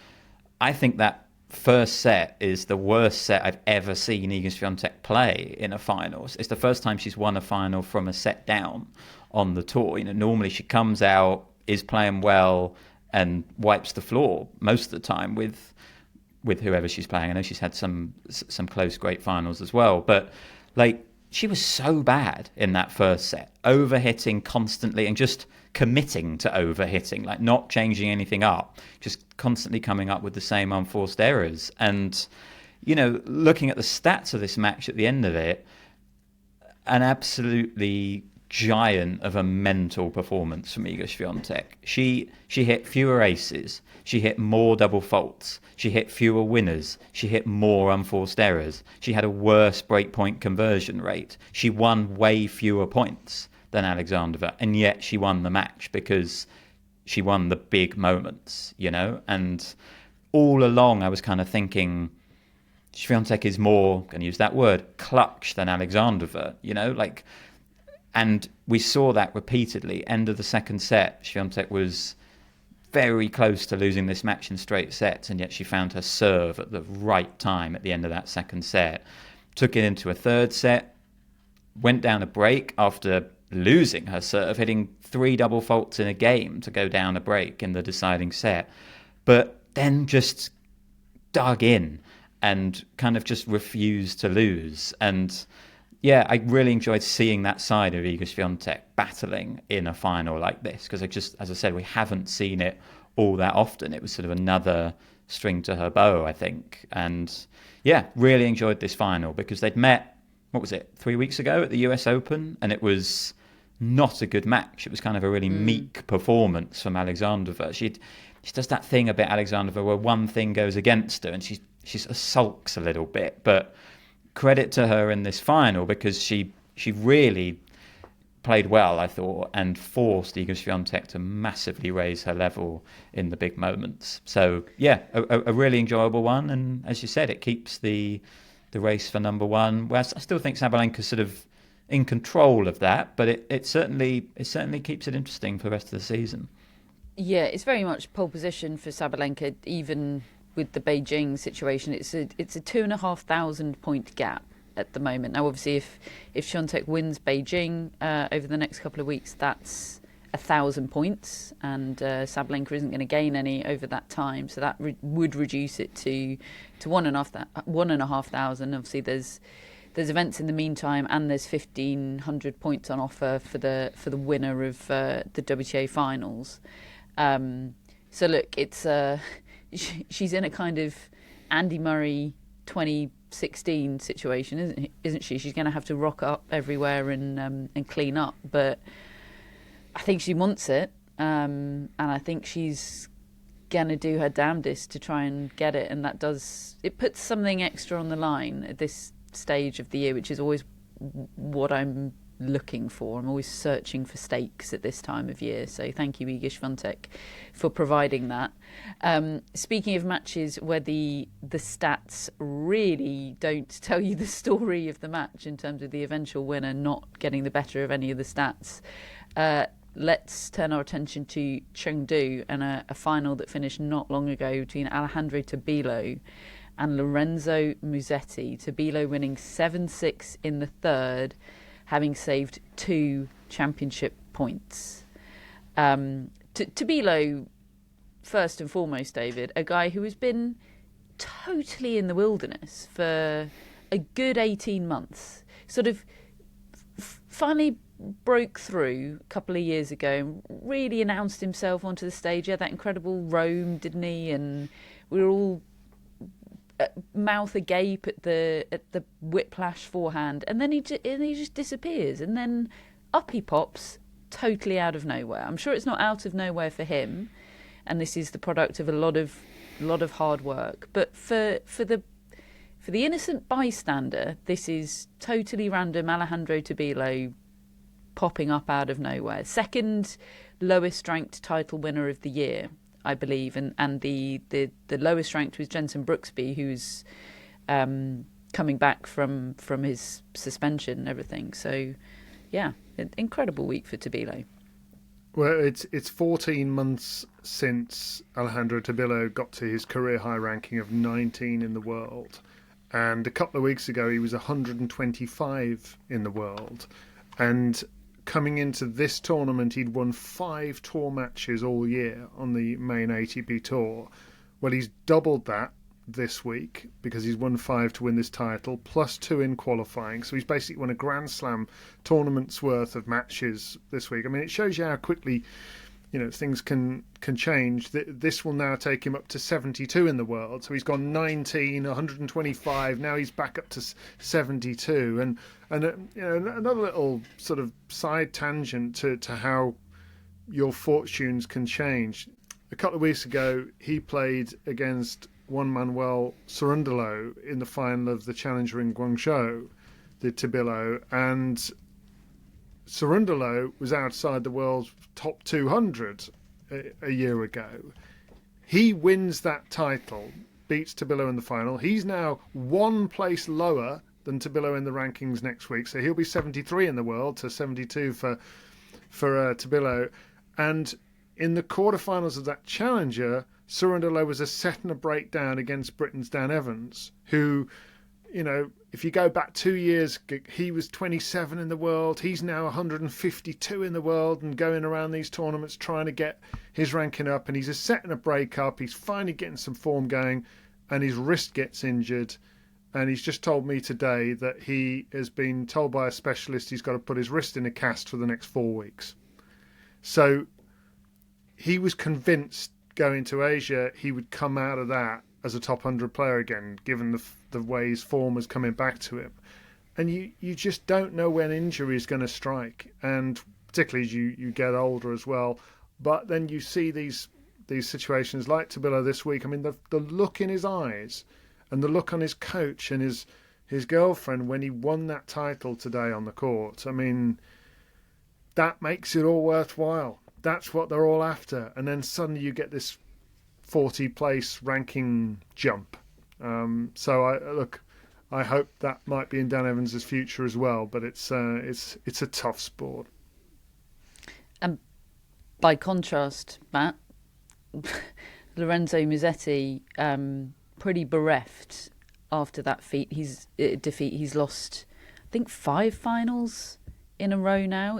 I think that first set is the worst set I've ever seen Iga Swiatek play in a final. It's the first time she's won a final from a set down on the tour. Normally she comes out, is playing well, and wipes the floor most of the time with whoever she's playing. I know she's had some close, great finals as well, but like, she was so bad in that first set, overhitting constantly and just committing to overhitting, like not changing anything up, just constantly coming up with the same unforced errors. And, looking at the stats of this match at the end of it, an absolutely giant of a mental performance from Iga Swiatek. She hit fewer aces, she hit more double faults, she hit fewer winners, she hit more unforced errors, she had a worse breakpoint conversion rate, she won way fewer points than Alexandrova, and yet she won the match because she won the big moments, and all along I was kind of thinking Swiatek is more, going to use that word, clutch than Alexandrova, and we saw that repeatedly. End of the second set, Swiatek was very close to losing this match in straight sets, and yet she found her serve at the right time at the end of that second set. Took it into a third set, went down a break after losing her serve, hitting 3 double faults in a game to go down a break in the deciding set. But then just dug in and kind of just refused to lose. And yeah, I really enjoyed seeing that side of Iga Swiatek battling in a final like this, because as I said, we haven't seen it all that often. It was sort of another string to her bow, I think. And yeah, really enjoyed this final because they'd met, 3 weeks ago at the US Open, and it was not a good match. It was kind of a really meek performance from Alexandrova. She does that thing a bit, Alexandrova, where one thing goes against her and she sulks a little bit, but credit to her in this final because she really played well, I thought, and forced Iga Swiatek to massively raise her level in the big moments. So yeah, a really enjoyable one, and as you said, it keeps the race for number one. Whereas I still think Sabalenka's sort of in control of that, but it certainly keeps it interesting for the rest of the season. Yeah, it's very much pole position for Sabalenka, even with the Beijing situation. It's a 2,500 point gap at the moment. Now, obviously, if Swiatek wins Beijing over the next couple of weeks, that's 1,000 points, and Sabalenka isn't going to gain any over that time, so that would reduce it to 1,500. Obviously, there's events in the meantime, and there's 1,500 points on offer for the winner of the WTA finals. So look, it's she's in a kind of Andy Murray 2016 situation, isn't she? She's going to have to rock up everywhere and clean up, but I think she wants it, and I think she's going to do her damnedest to try and get it, and it puts something extra on the line at this stage of the year, which is always what I'm looking for. I'm always searching for stakes at this time of year, so thank you, Iga Swiatek, for providing that. Speaking of matches where the stats really don't tell you the story of the match in terms of the eventual winner not getting the better of any of the stats, let's turn our attention to Chengdu and a final that finished not long ago between Alejandro Tabilo and Lorenzo Musetti. Tabilo winning 7-6 in the third, having saved 2 championship points. Tabilo, first and foremost, David, a guy who has been totally in the wilderness for a good 18 months, sort of finally broke through a couple of years ago and really announced himself onto the stage. He had that incredible Rome, didn't he? And we were all mouth agape at the whiplash forehand, and then he just disappears, and then up he pops totally out of nowhere. I'm sure it's not out of nowhere for him, and this is the product of a lot of hard work. But for the innocent bystander, this is totally random. Alejandro Tabilo popping up out of nowhere, second lowest ranked title winner of the year, I believe, and the lowest ranked was Jenson Brooksby, who's coming back from his suspension and everything. So, yeah, an incredible week for Tabilo. Well, it's 14 months since Alejandro Tabilo got to his career high ranking of 19 in the world. And a couple of weeks ago, he was 125 in the world. And coming into this tournament, he'd won 5 tour matches all year on the main ATP Tour. Well, he's doubled that this week because he's won 5 to win this title, plus 2 in qualifying. So he's basically won a Grand Slam tournament's worth of matches this week. I mean, it shows you how quickly, things can change. This will now take him up to 72 in the world. So he's gone 19, 125. Now he's back up to 72. And another little sort of side tangent to how your fortunes can change. A couple of weeks ago, he played against Juan Manuel Cerundolo in the final of the Challenger in Guangzhou, the Tabilo, and Cerundolo was outside the world's top 200 a year ago. He wins that title, beats Tabilo in the final. He's now 1 place lower than Tabilo in the rankings next week, so he'll be 73 in the world to 72 for Tabilo. And in the quarterfinals of that Challenger, Cerundolo was a set and a break down against Britain's Dan Evans, who, if you go back 2 years, he was 27 in the world. He's now 152 in the world and going around these tournaments trying to get his ranking up. And he's a set and a break up. He's finally getting some form going and his wrist gets injured. And he's just told me today that he has been told by a specialist he's got to put his wrist in a cast for the next 4 weeks. So he was convinced going to Asia he would come out of that as a top 100 player again, given the way his form was coming back to him. And you just don't know when injury is going to strike, and particularly as you get older as well. But then you see these situations like Tabilo this week. I mean, the look in his eyes and the look on his coach and his girlfriend when he won that title today on the court. I mean, that makes it all worthwhile. That's what they're all after. And then suddenly you get this 40 place ranking jump. So I hope that might be in Dan Evans' future as well. But it's a tough sport. And by contrast, Matt, Lorenzo Musetti, pretty bereft after that defeat. He's lost, I think, 5 finals in a row now.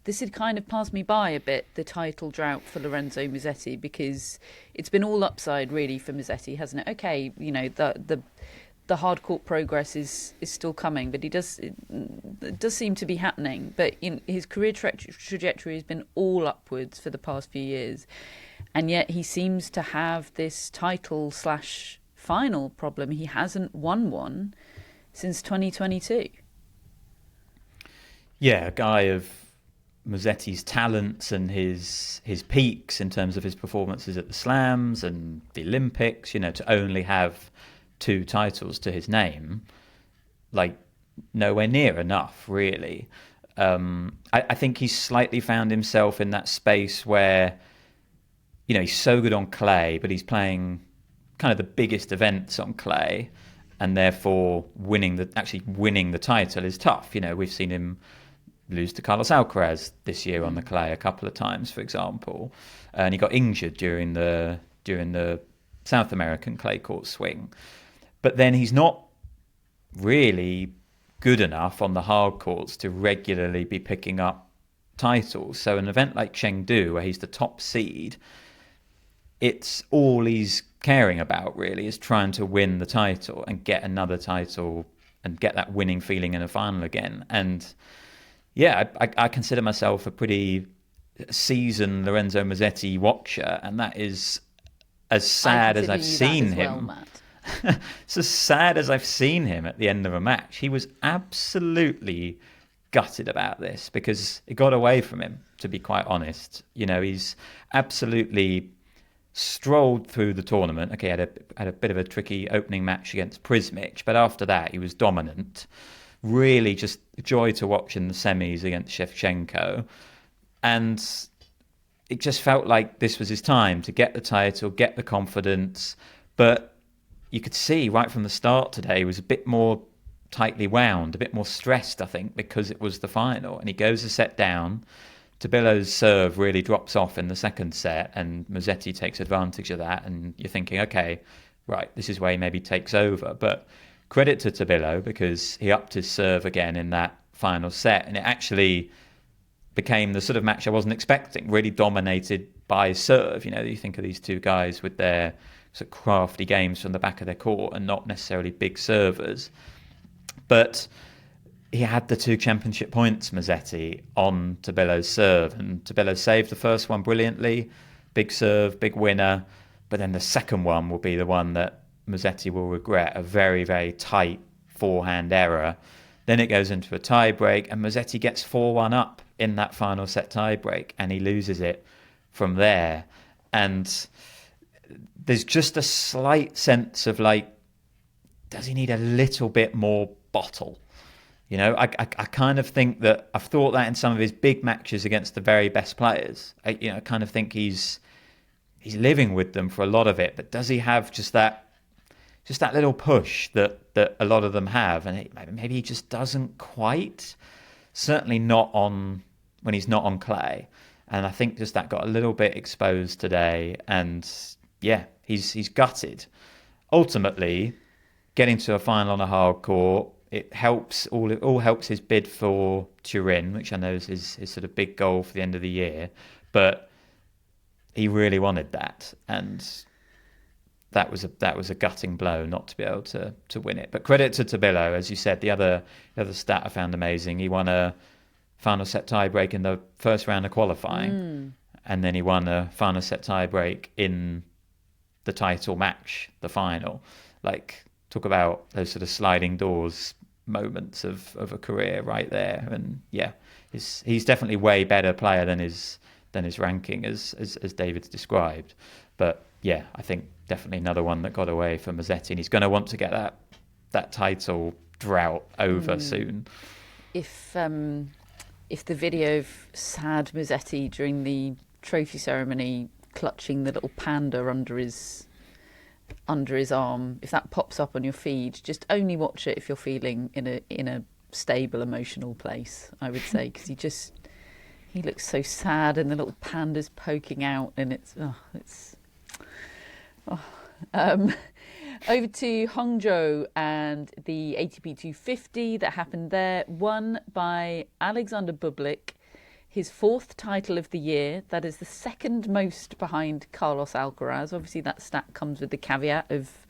This had kind of passed me by a bit, the title drought for Lorenzo Musetti, because it's been all upside really for Musetti, hasn't it? Okay, the hard court progress is still coming, but it does seem to be happening. But his career trajectory has been all upwards for the past few years, and yet he seems to have this title/final problem. He hasn't won one since 2022. Yeah, a guy of Musetti's talents and his peaks in terms of his performances at the Slams and the Olympics, to only have 2 titles to his name, like nowhere near enough, really. I think he's slightly found himself in that space where, he's so good on clay, but he's playing kind of the biggest events on clay, and therefore winning the title is tough. We've seen him lose to Carlos Alcaraz this year on the clay a couple of times, for example, and he got injured during the South American clay court swing. But then he's not really good enough on the hard courts to regularly be picking up titles. So an event like Chengdu, where he's the top seed, it's all he's caring about really is trying to win the title and get another title and get that winning feeling in a final again. And yeah, I consider myself a pretty seasoned Lorenzo Musetti watcher, and that is as sad as I've seen him. Well, it's as sad as I've seen him at the end of a match. He was absolutely gutted about this because it got away from him, to be quite honest. He's absolutely strolled through the tournament. Okay, had a bit of a tricky opening match against Prismic, but after that he was dominant. Really just a joy to watch in the semis against Shevchenko. And it just felt like this was his time to get the title, get the confidence. But you could see right from the start today he was a bit more tightly wound, a bit more stressed, I think, because it was the final. And he goes a set down, Tabilo's serve really drops off in the second set, and Musetti takes advantage of that, and you're thinking, okay, right, this is where he maybe takes over. But credit to Tabilo, because he upped his serve again in that final set, and it actually became the sort of match I wasn't expecting, really dominated by serve. You know, you think of these two guys with their sort of crafty games from the back of their court and not necessarily big servers. But he had the 2 championship points, Musetti, on Tabilo's serve, and Tabilo saved the first one brilliantly. Big serve, big winner. But then the second one will be the one that Musetti will regret, a very, very tight forehand error. Then it goes into a tie-break, and Musetti gets 4-1 up in that final set tie-break, and he loses it from there. And there's just a slight sense of, like, does he need a little bit more bottle? You know, I kind of think that, I've thought that in some of his big matches against the very best players. I kind of think he's living with them for a lot of it, but does he have just that little push that a lot of them have? And maybe he just doesn't quite. Certainly not when he's not on clay. And I think just that got a little bit exposed today. And yeah, he's gutted. Ultimately, getting to a final on a hard court, it all helps his bid for Turin, which I know is his sort of big goal for the end of the year. But he really wanted that, and that was a gutting blow not to be able to win it. But credit to Tabilo, as you said. The other stat I found amazing. He won a final set tie break in the first round of qualifying, and then he won a final set tie break in the title match, the final. Like, talk about those sort of sliding doors moments of a career right there. And yeah, he's definitely way better player than his ranking as David's described. But yeah, I think definitely another one that got away from Musetti, and he's going to want to get that title drought over soon. If the video of sad Musetti during the trophy ceremony clutching the little panda under his arm, if that pops up on your feed, just only watch it if you're feeling in a stable emotional place, I would say, because he looks so sad, and the little panda's poking out, and over to Hangzhou and the ATP 250 that happened there, won by Alexander Bublik, his 4th title of the year. That is the 2nd most behind Carlos Alcaraz. Obviously, that stat comes with the caveat of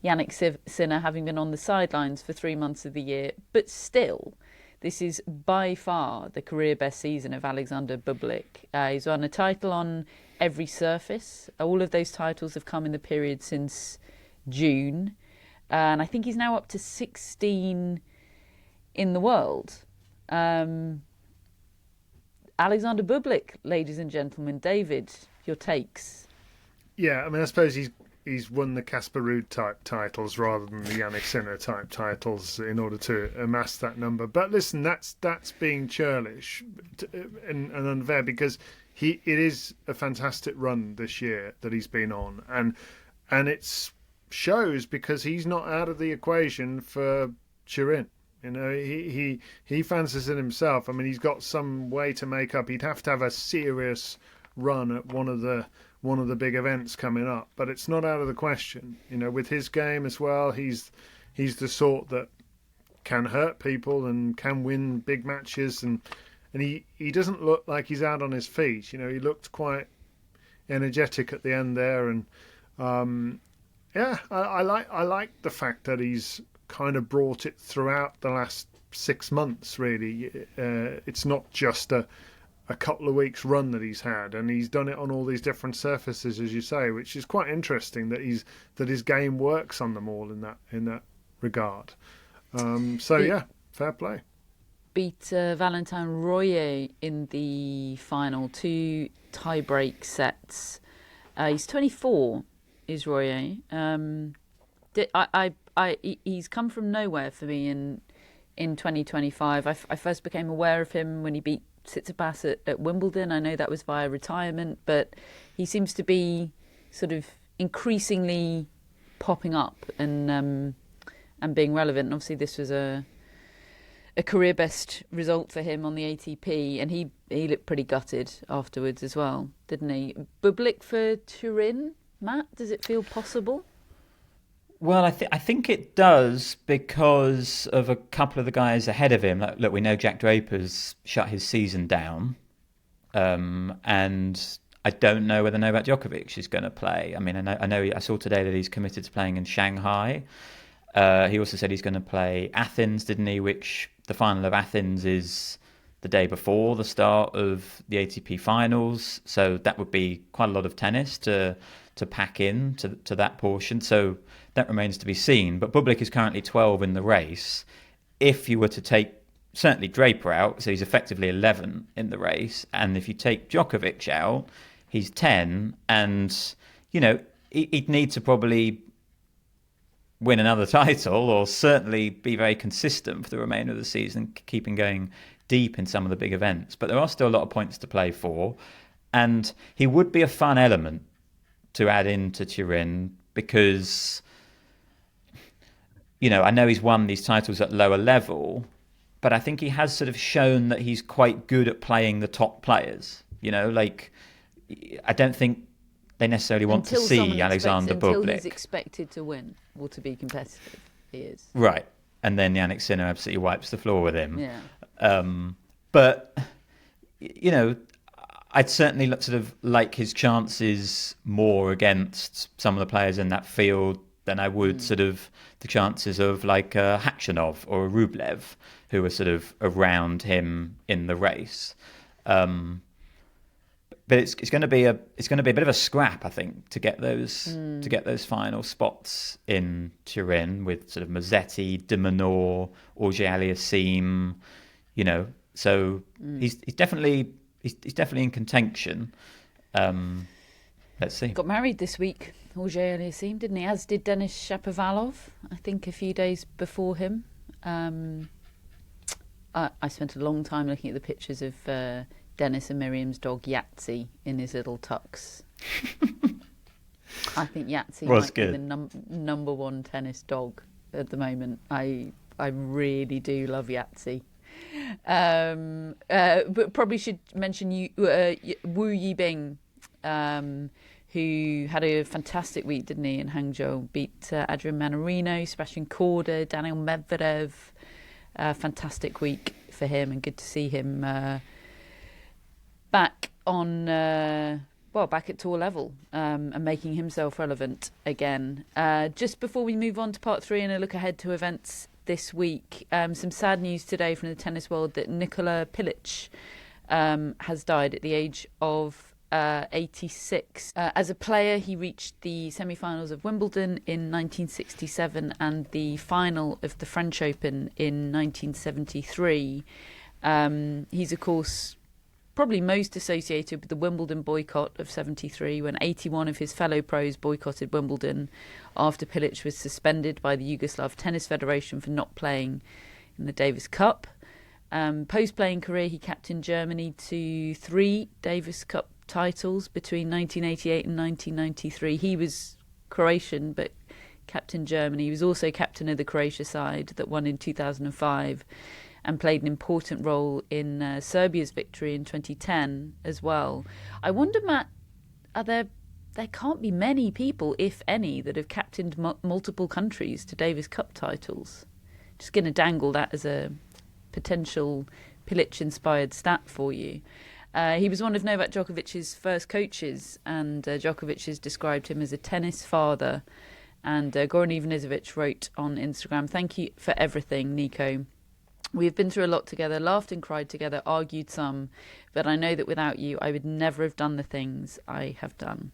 Yannick Sinner having been on the sidelines for 3 months of the year. But still, this is by far the career best season of Alexander Bublik. He's won a title on every surface. All of those titles have come in the period since June. And I think he's now up to 16 in the world. Alexander Bublik, ladies and gentlemen. David, your takes? Yeah, I mean, I suppose he's won the Casper Ruud type titles rather than the Yannick Sinner type titles in order to amass that number. But listen, that's being churlish and unfair, because it is a fantastic run this year that he's been on, and it shows because he's not out of the equation for Turin. You know, he fancies it himself. I mean, he's got some way to make up. He'd have to have a serious run at one of the big events coming up, but it's not out of the question. You know, with his game as well, he's the sort that can hurt people and can win big matches, and he doesn't look like he's out on his feet. You know, he looked quite energetic at the end there, and I like the fact that he's kind of brought it throughout the last 6 months, really. It's not just a couple of weeks run that he's had, and he's done it on all these different surfaces, as you say, which is quite interesting that his game works on them all in that regard. Fair play. Beat Valentin Royer in the final, 2 tie-break sets. He's 24, is Royer. He's come from nowhere for me in 2025. I first became aware of him when he beat Tsitsipas at Wimbledon. I know that was via retirement, but he seems to be sort of increasingly popping up and being relevant. And obviously, this was a a career best result for him on the ATP, and he looked pretty gutted afterwards as well, didn't he? Bublik for Turin, Matt, does it feel possible? Well, I think it does because of a couple of the guys ahead of him. Look, we know Jack Draper's shut his season down, and I don't know whether Novak Djokovic is going to play. I mean, I saw today that he's committed to playing in Shanghai. He also said he's going to play Athens, didn't he? Which the final of Athens is the day before the start of the ATP finals, so that would be quite a lot of tennis to pack in to that portion. So that remains to be seen. But Bublik is currently 12 in the race. If you were to take certainly Draper out, so he's effectively 11 in the race, and if you take Djokovic out, he's 10, and he'd need to probably win another title or certainly be very consistent for the remainder of the season, keeping going deep in some of the big events. But there are still a lot of points to play for, and he would be a fun element to add into Turin because, I know he's won these titles at lower level, but I think he has sort of shown that he's quite good at playing the top players. I don't think they necessarily want to see Alexander Bublik. Until he's expected to win or to be competitive, he is. Right. And then Yannick Sinner absolutely wipes the floor with him. Yeah. But, I'd certainly sort of like his chances more against some of the players in that field than I would sort of the chances of like a Khachanov or a Rublev, who are sort of around him in the race. But it's going to be a bit of a scrap, I think, to get those final spots in Turin with sort of Musetti, De Minaur, Auger-Aliassime, So he's definitely in contention. Let's see. Got married this week, Auger-Aliassime, didn't he? As did Denis Shapovalov, I think, a few days before him. I spent a long time looking at the pictures of Dennis and Miriam's dog Yahtzee in his little tux. I think Yahtzee might be the number one tennis dog at the moment. I really do love Yahtzee. But probably should mention Wu Yibing, who had a fantastic week, didn't he, in Hangzhou? Beat Adrian Manarino, Sebastian Korda, Daniel Medvedev. Fantastic week for him, and good to see him back at tour level and making himself relevant again. Just before we move on to part 3 and a look ahead to events this week, some sad news today from the tennis world that Nikola Pilić has died at the age of 86. As a player, he reached the semi-finals of Wimbledon in 1967 and the final of the French Open in 1973. He's, of course, probably most associated with the Wimbledon boycott of 73, when 81 of his fellow pros boycotted Wimbledon after Pilić was suspended by the Yugoslav Tennis Federation for not playing in the Davis Cup. Post-playing career, he captained Germany to 3 Davis Cup titles between 1988 and 1993. He was Croatian, but captained Germany. He was also captain of the Croatia side that won in 2005 and played an important role in Serbia's victory in 2010 as well. I wonder, Matt, there can't be many people, if any, that have captained multiple countries to Davis Cup titles. Just going to dangle that as a potential Pilić-inspired stat for you. He was one of Novak Djokovic's first coaches, and Djokovic has described him as a tennis father. And Goran Ivanisevic wrote on Instagram, "Thank you for everything, Nico. We have been through a lot together, laughed and cried together, argued some, but I know that without you, I would never have done the things I have done."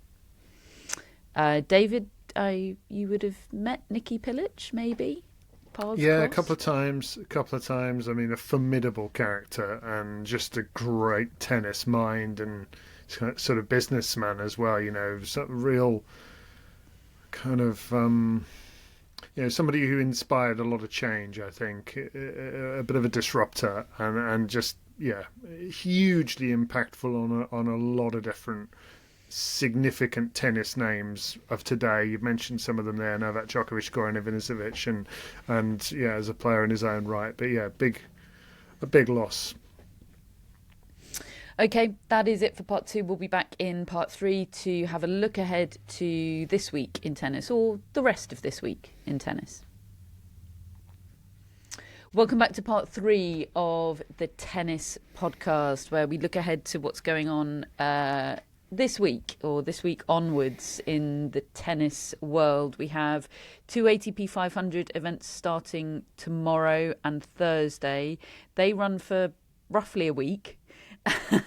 David, you would have met Nikki Pilić, maybe? Yeah, crossed? a couple of times. I mean, a formidable character and just a great tennis mind and sort of businessman as well. Sort of real kind of somebody who inspired a lot of change. I think a bit of a disruptor and just hugely impactful on a lot of different significant tennis names of today. You've mentioned some of them there: Novak Djokovic, Goran Ivanisevic, and as a player in his own right. But big a big loss. Okay, that is it for part 2. We'll be back in part 3 to have a look ahead to this week in tennis, or the rest of this week in tennis. Welcome back to part 3 of the Tennis Podcast, where we look ahead to what's going on this week, or this week onwards, in the tennis world. We have 2 ATP 500 events starting tomorrow and Thursday. They run for roughly a week.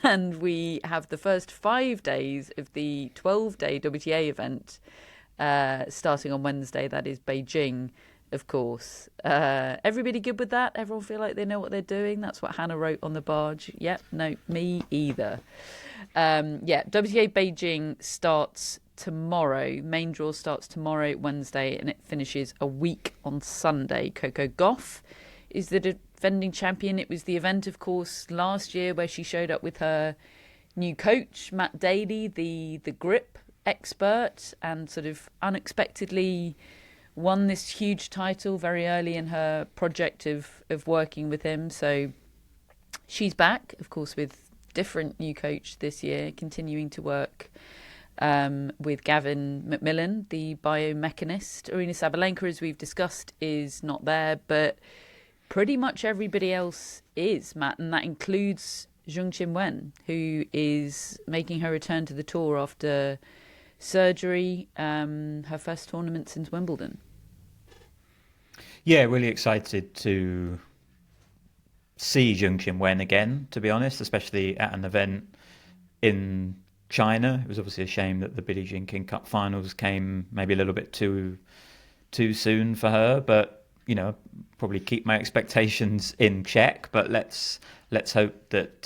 And we have the first 5 days of the 12-day WTA event starting on Wednesday. That is Beijing, of course. Everybody good with that? Everyone feel like they know what they're doing? That's what Hannah wrote on the barge. Yep, no, me either. WTA Beijing starts tomorrow. Main draw starts tomorrow, Wednesday, and it finishes a week on Sunday. Coco Gauff is the defending champion. It was the event, of course, last year where she showed up with her new coach, Matt Daly, the grip expert, and sort of unexpectedly won this huge title very early in her project of working with him. So she's back, of course, with different new coach this year, continuing to work with Gavin McMillan, the biomechanist. Aryna Sabalenka, as we've discussed, is not there, but pretty much everybody else is, Matt, and that includes Zheng Qinwen, who is making her return to the tour after surgery, her first tournament since Wimbledon. Yeah, really excited to see Zheng Qinwen again, to be honest, especially at an event in China. It was obviously a shame that the Billie Jean King Cup finals came maybe a little bit too soon for her, but probably keep my expectations in check. But let's hope that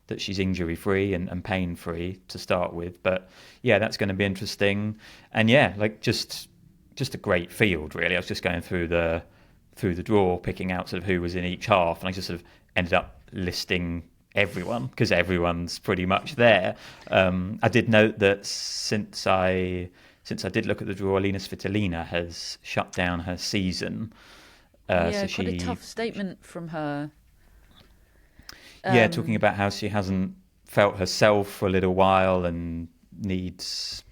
that she's injury free and pain free to start with. But yeah, that's going to be interesting. And yeah, like just a great field, really. I was just going through the draw, picking out sort of who was in each half, and I just sort of ended up listing everyone because everyone's pretty much there. I did note that since I did look at the draw, Alina Svitolina has shut down her season. Quite a tough statement from her. Talking about how she hasn't felt herself for a little while and needs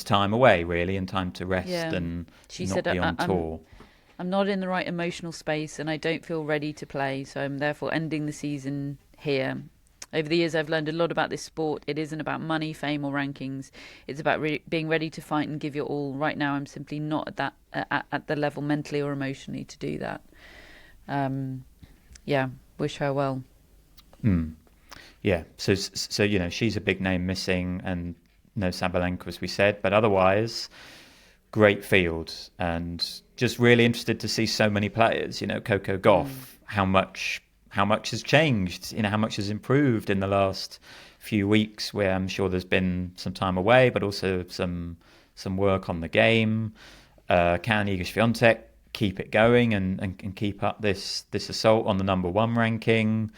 time away, really, and time to rest and she not said, be on tour. I'm not in the right emotional space and I don't feel ready to play, so I'm therefore ending the season here. Over the years, I've learned a lot about this sport. It isn't about money, fame, or rankings. It's about being ready to fight and give your all. Right now, I'm simply not at that at the level mentally or emotionally to do that. Wish her well. Yeah, so she's a big name missing, and no Sabalenka, as we said. But otherwise, great field, and just really interested to see so many players. Coco Gauff, how much has changed, how much has improved in the last few weeks, where I'm sure there's been some time away, but also some work on the game. Can Iga Swiatek keep it going and keep up this assault on the number 1 ranking?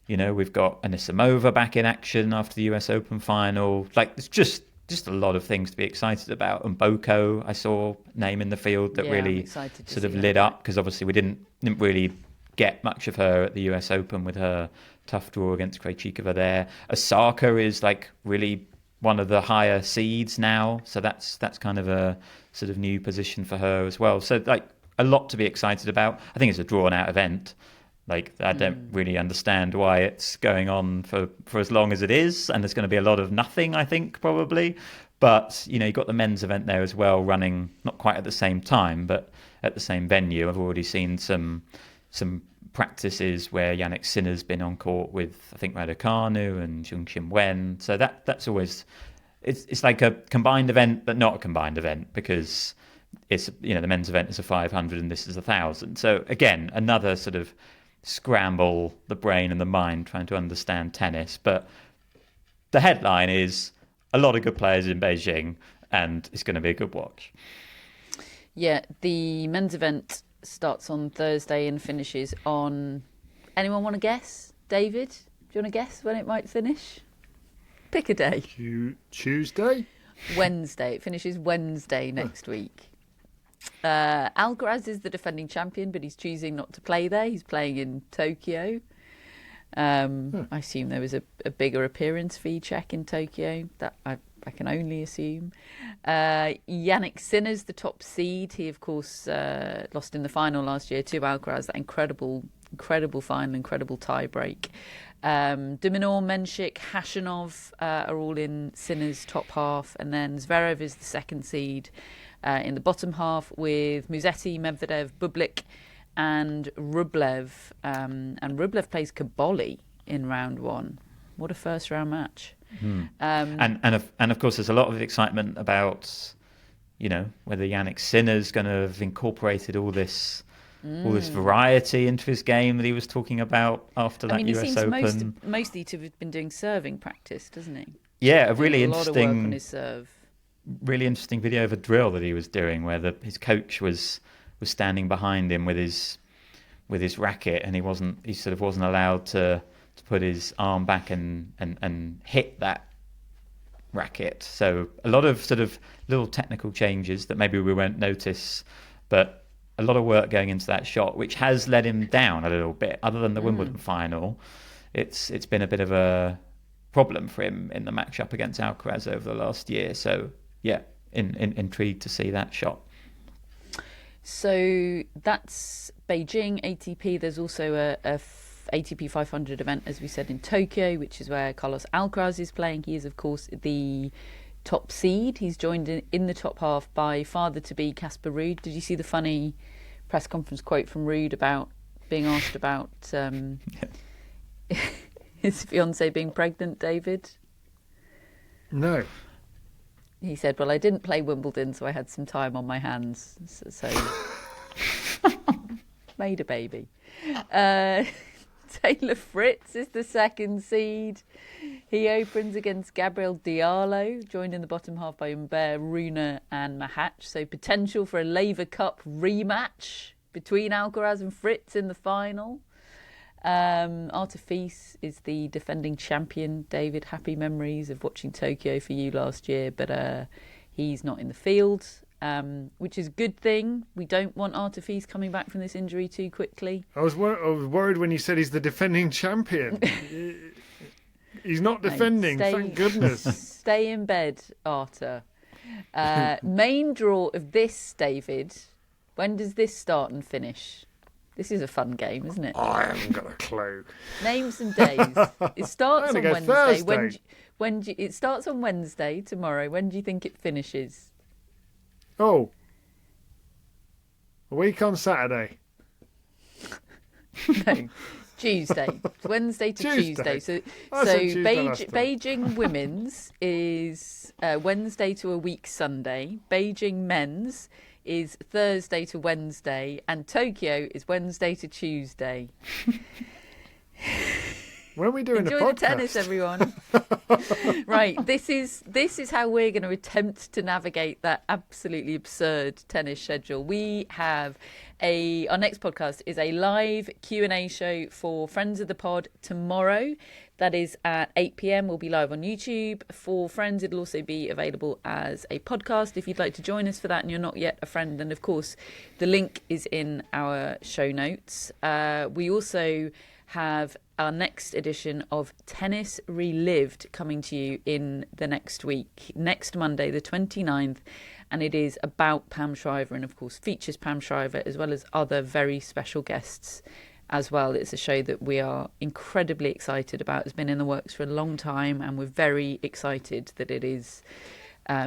We've got Anisimova back in action after the US Open final. It's just a lot of things to be excited about. And Boko, I saw name in the field that really sort of lit up, because obviously we didn't really get much of her at the US Open with her tough draw against Krejcikova there. Osaka is really one of the higher seeds now, so that's kind of a sort of new position for her as well. So a lot to be excited about. I think it's a drawn out event. I don't really understand why it's going on for as long as it is, and there's going to be a lot of nothing, I think, probably. But you've got the men's event there as well, running not quite at the same time, but at the same venue. I've already seen some practices where Yannick Sinner's been on court with, I think, Raducanu and Zheng Qinwen. So that's always, it's like a combined event, but not a combined event, because it's, the men's event is a 500 and this is 1,000. So again, another sort of scramble the brain and the mind trying to understand tennis. But the headline is a lot of good players in Beijing, and it's going to be a good watch. Yeah, the men's event starts on Thursday and finishes on... Anyone want to guess? David, do you want to guess when it might finish? Pick a day. Tuesday? Wednesday. It finishes Wednesday next week. Alcaraz is the defending champion, but he's choosing not to play there. He's playing in Tokyo. I assume there was a bigger appearance fee check in Tokyo. That I can only assume. Yannick Sinner's the top seed. He, of course, lost in the final last year to Alcaraz. That incredible final, incredible tie break. De Minaur, Menchik, Khachanov are all in Sinner's top half. And then Zverev is the second seed in the bottom half with Musetti, Medvedev, Bublik and Rublev. And Rublev plays Kaboli in round one. What a first round match. And of course, there's a lot of excitement about, whether Yannick Sinner's going to have incorporated all this variety into his game that he was talking about after that US Open. He seems mostly to have been doing serving practice, doesn't he? Yeah, a really a lot interesting, of work on his serve. Really interesting video of a drill that he was doing where his coach was standing behind him with his racket, and he sort of wasn't allowed to put his arm back and hit that racket. So a lot of sort of little technical changes that maybe we won't notice, but a lot of work going into that shot, which has let him down a little bit. Other than the Wimbledon final, it's been a bit of a problem for him in the matchup against Alcaraz over the last year. So yeah, intrigued to see that shot. So that's Beijing ATP. There's also a ATP 500 event, as we said, in Tokyo, which is where Carlos Alcaraz is playing. He is, of course, the top seed. He's joined in the top half by father-to-be Casper Ruud. Did you see the funny press conference quote from Ruud about being asked about his fiancée being pregnant, David? No. He said, well, I didn't play Wimbledon, so I had some time on my hands. So made a baby. Taylor Fritz is the second seed. He opens against Gabriel Diallo, joined in the bottom half by Humbert, Rune and Mahatch. So potential for a Laver Cup rematch between Alcaraz and Fritz in the final. Artifice is the defending champion. David, happy memories of watching Tokyo for you last year, but he's not in the field, which is a good thing. We don't want Artifice coming back from this injury too quickly. I was worried when you said he's the defending champion. He's not defending, thank goodness. Stay in bed, Arta. Main draw of this, David. When does this start and finish? This is a fun game, isn't it? I haven't got a clue. Name some days. It starts on Wednesday. Thursday. It starts on Wednesday tomorrow. When do you think it finishes? Oh, a week on Saturday. No, Tuesday. Wednesday to Tuesday. So Beijing women's is Wednesday to a week Sunday. Beijing men's is Thursday to Wednesday, and Tokyo is Wednesday to Tuesday. When are we doing Enjoy the podcast? The tennis, everyone. Right, this is how we're going to attempt to navigate that absolutely absurd tennis schedule. We have our next podcast is a live Q&A show for friends of the pod tomorrow. That is at 8 p.m. We'll be live on YouTube. For friends, it'll also be available as a podcast. If you'd like to join us for that and you're not yet a friend, then of course the link is in our show notes. We also have our next edition of Tennis Relived coming to you in the next week, next Monday, the 29th. And it is about Pam Shriver and, of course, features Pam Shriver as well as other very special guests as well. It's a show that we are incredibly excited about. It's been in the works for a long time, and we're very excited that it is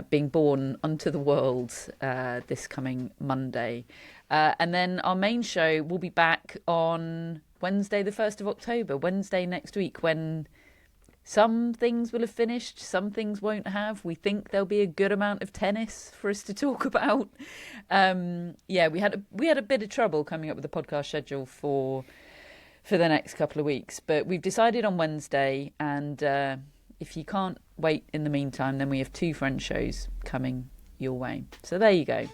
being born onto the world this coming Monday. And then our main show will be back on Wednesday, the 1st of October, Wednesday next week, when some things will have finished, some things won't have. We think there'll be a good amount of tennis for us to talk about. We had a bit of trouble coming up with the podcast schedule for the next couple of weeks, but we've decided on Wednesday, and if you can't wait in the meantime, then we have 2 Friends shows coming your way. So there you go.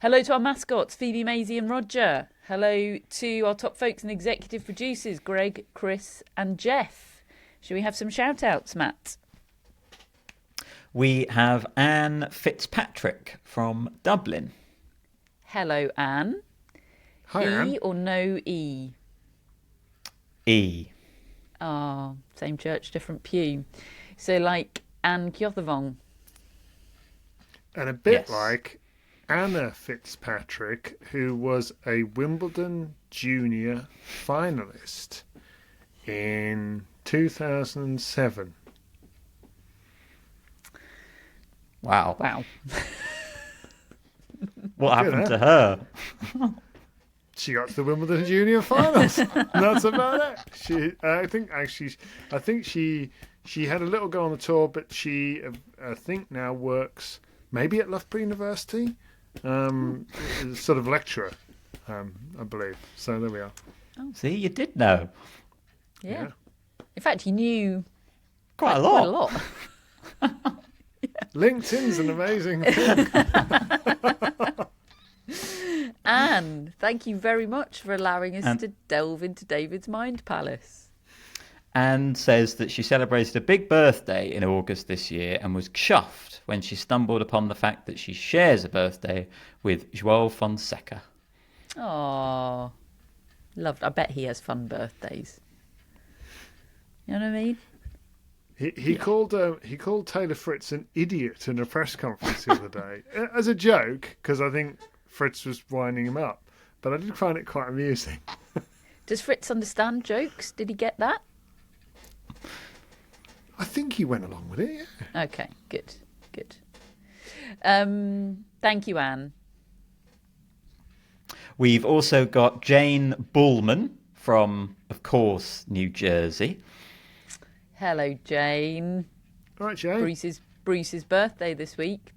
Hello to our mascots, Phoebe, Maisie and Roger. Hello to our top folks and executive producers, Greg, Chris and Jeff. Shall we have some shout-outs, Matt? We have Anne Fitzpatrick from Dublin. Hello, Anne. Hi, E Anne. or no E? E. Ah, same church, different pew. So like Anne Kjothavong. And a bit Yes. like Anna Fitzpatrick, who was a Wimbledon junior finalist in 2007. Wow. Wow. What happened huh? to her? She got to the Wimbledon junior finals. That's about it. I think she had a little go on the tour, but she, I think, now works maybe at Loughborough University, sort of lecturer, I believe. So there we are. See, you did know. Yeah. In fact, you knew Quite a quite lot. a lot. LinkedIn's an amazing thing. Anne, thank you very much for allowing us And- to delve into David's mind palace. Anne says that she celebrated a big birthday in August this year and was chuffed when she stumbled upon the fact that she shares a birthday with Joao Fonseca. Oh, loved. I bet he has fun birthdays. You know what I mean? He called Taylor Fritz an idiot in a press conference the other day as a joke, because I think Fritz was winding him up. But I did find it quite amusing. Does Fritz understand jokes? Did he get that? I think he went along with it. Yeah. Okay, good. Thank you, Anne. We've also got Jane Bullman from, of course, New Jersey. Hello, Jane. All right, Jane. Bruce's birthday this week.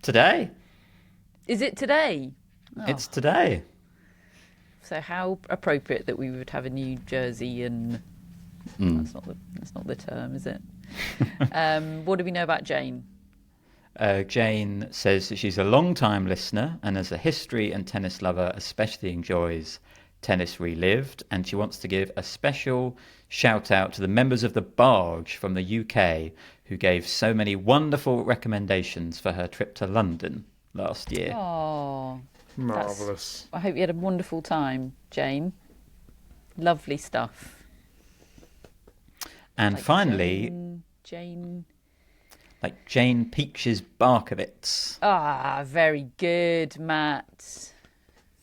Today. Is it today? It's today. So how appropriate that we would have a New Jersey and that's not the term, is it? What do we know about Jane? Jane says that she's a long-time listener and as a history and tennis lover especially enjoys Tennis Relived, and she wants to give a special shout out to the members of the Barge from the UK who gave so many wonderful recommendations for her trip to London last year. Oh, Marvellous. I hope you had a wonderful time, Jane. Lovely stuff. And Like finally, Jane. like Jane Peaches Barkovitz. Ah, very good, Matt.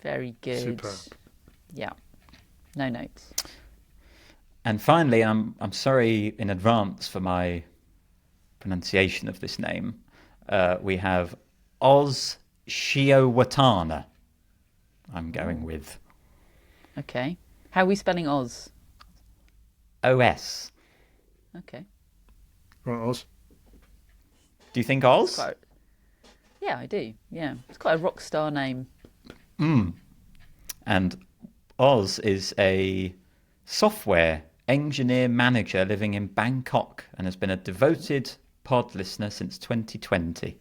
Very good. Superb. Yeah. No notes. And finally, I'm sorry in advance for my pronunciation of this name. We have Oz Shiowatana. I'm going with Okay. How are we spelling Oz? OS. Okay. Right, Oz. Do you think Oz? Yeah, I do. Yeah. It's quite a rock star name. And Oz is a software engineer manager living in Bangkok and has been a devoted pod listener since 2020.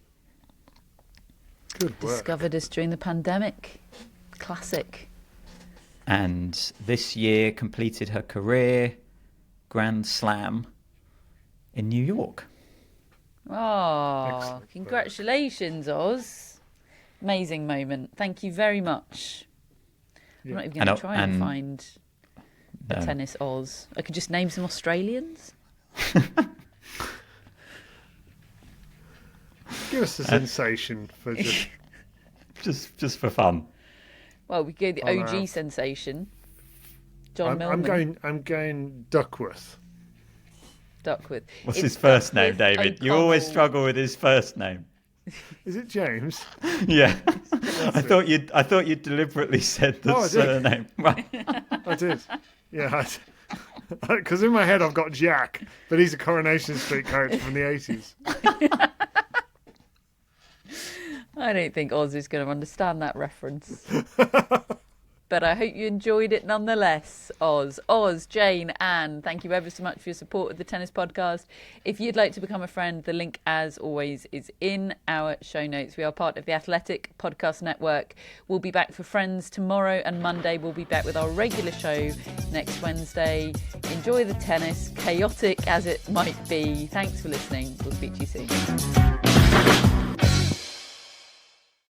Good work. Discovered us during the pandemic. Classic. And this year completed her career Grand Slam in New York. Oh, Excellent. congratulations, Oz. Amazing moment. Thank you very much. I'm not even going to And- try and and- find a No. tennis Oz. I could just name some Australians. Give us a sensation for just. Just for fun. Well, we go the Oh, OG no. sensation. John I'm Millman. going. I'm going Duckworth. Duckworth. What's It's his first name, Duckworth David? You always O'Connell. struggle with his first name. Is it James? Yeah. I thought you'd deliberately said the Oh, I did. surname. Right. I did. Yeah. Because in my head I've got Jack, but he's a Coronation Street character from the 80s. I don't think Oz is going to understand that reference. But I hope you enjoyed it nonetheless, Oz. Oz, Jane, Anne, thank you ever so much for your support of the Tennis Podcast. If you'd like to become a friend, the link, as always, is in our show notes. We are part of the Athletic Podcast Network. We'll be back for Friends tomorrow and Monday. We'll be back with our regular show next Wednesday. Enjoy the tennis, chaotic as it might be. Thanks for listening. We'll speak to you soon.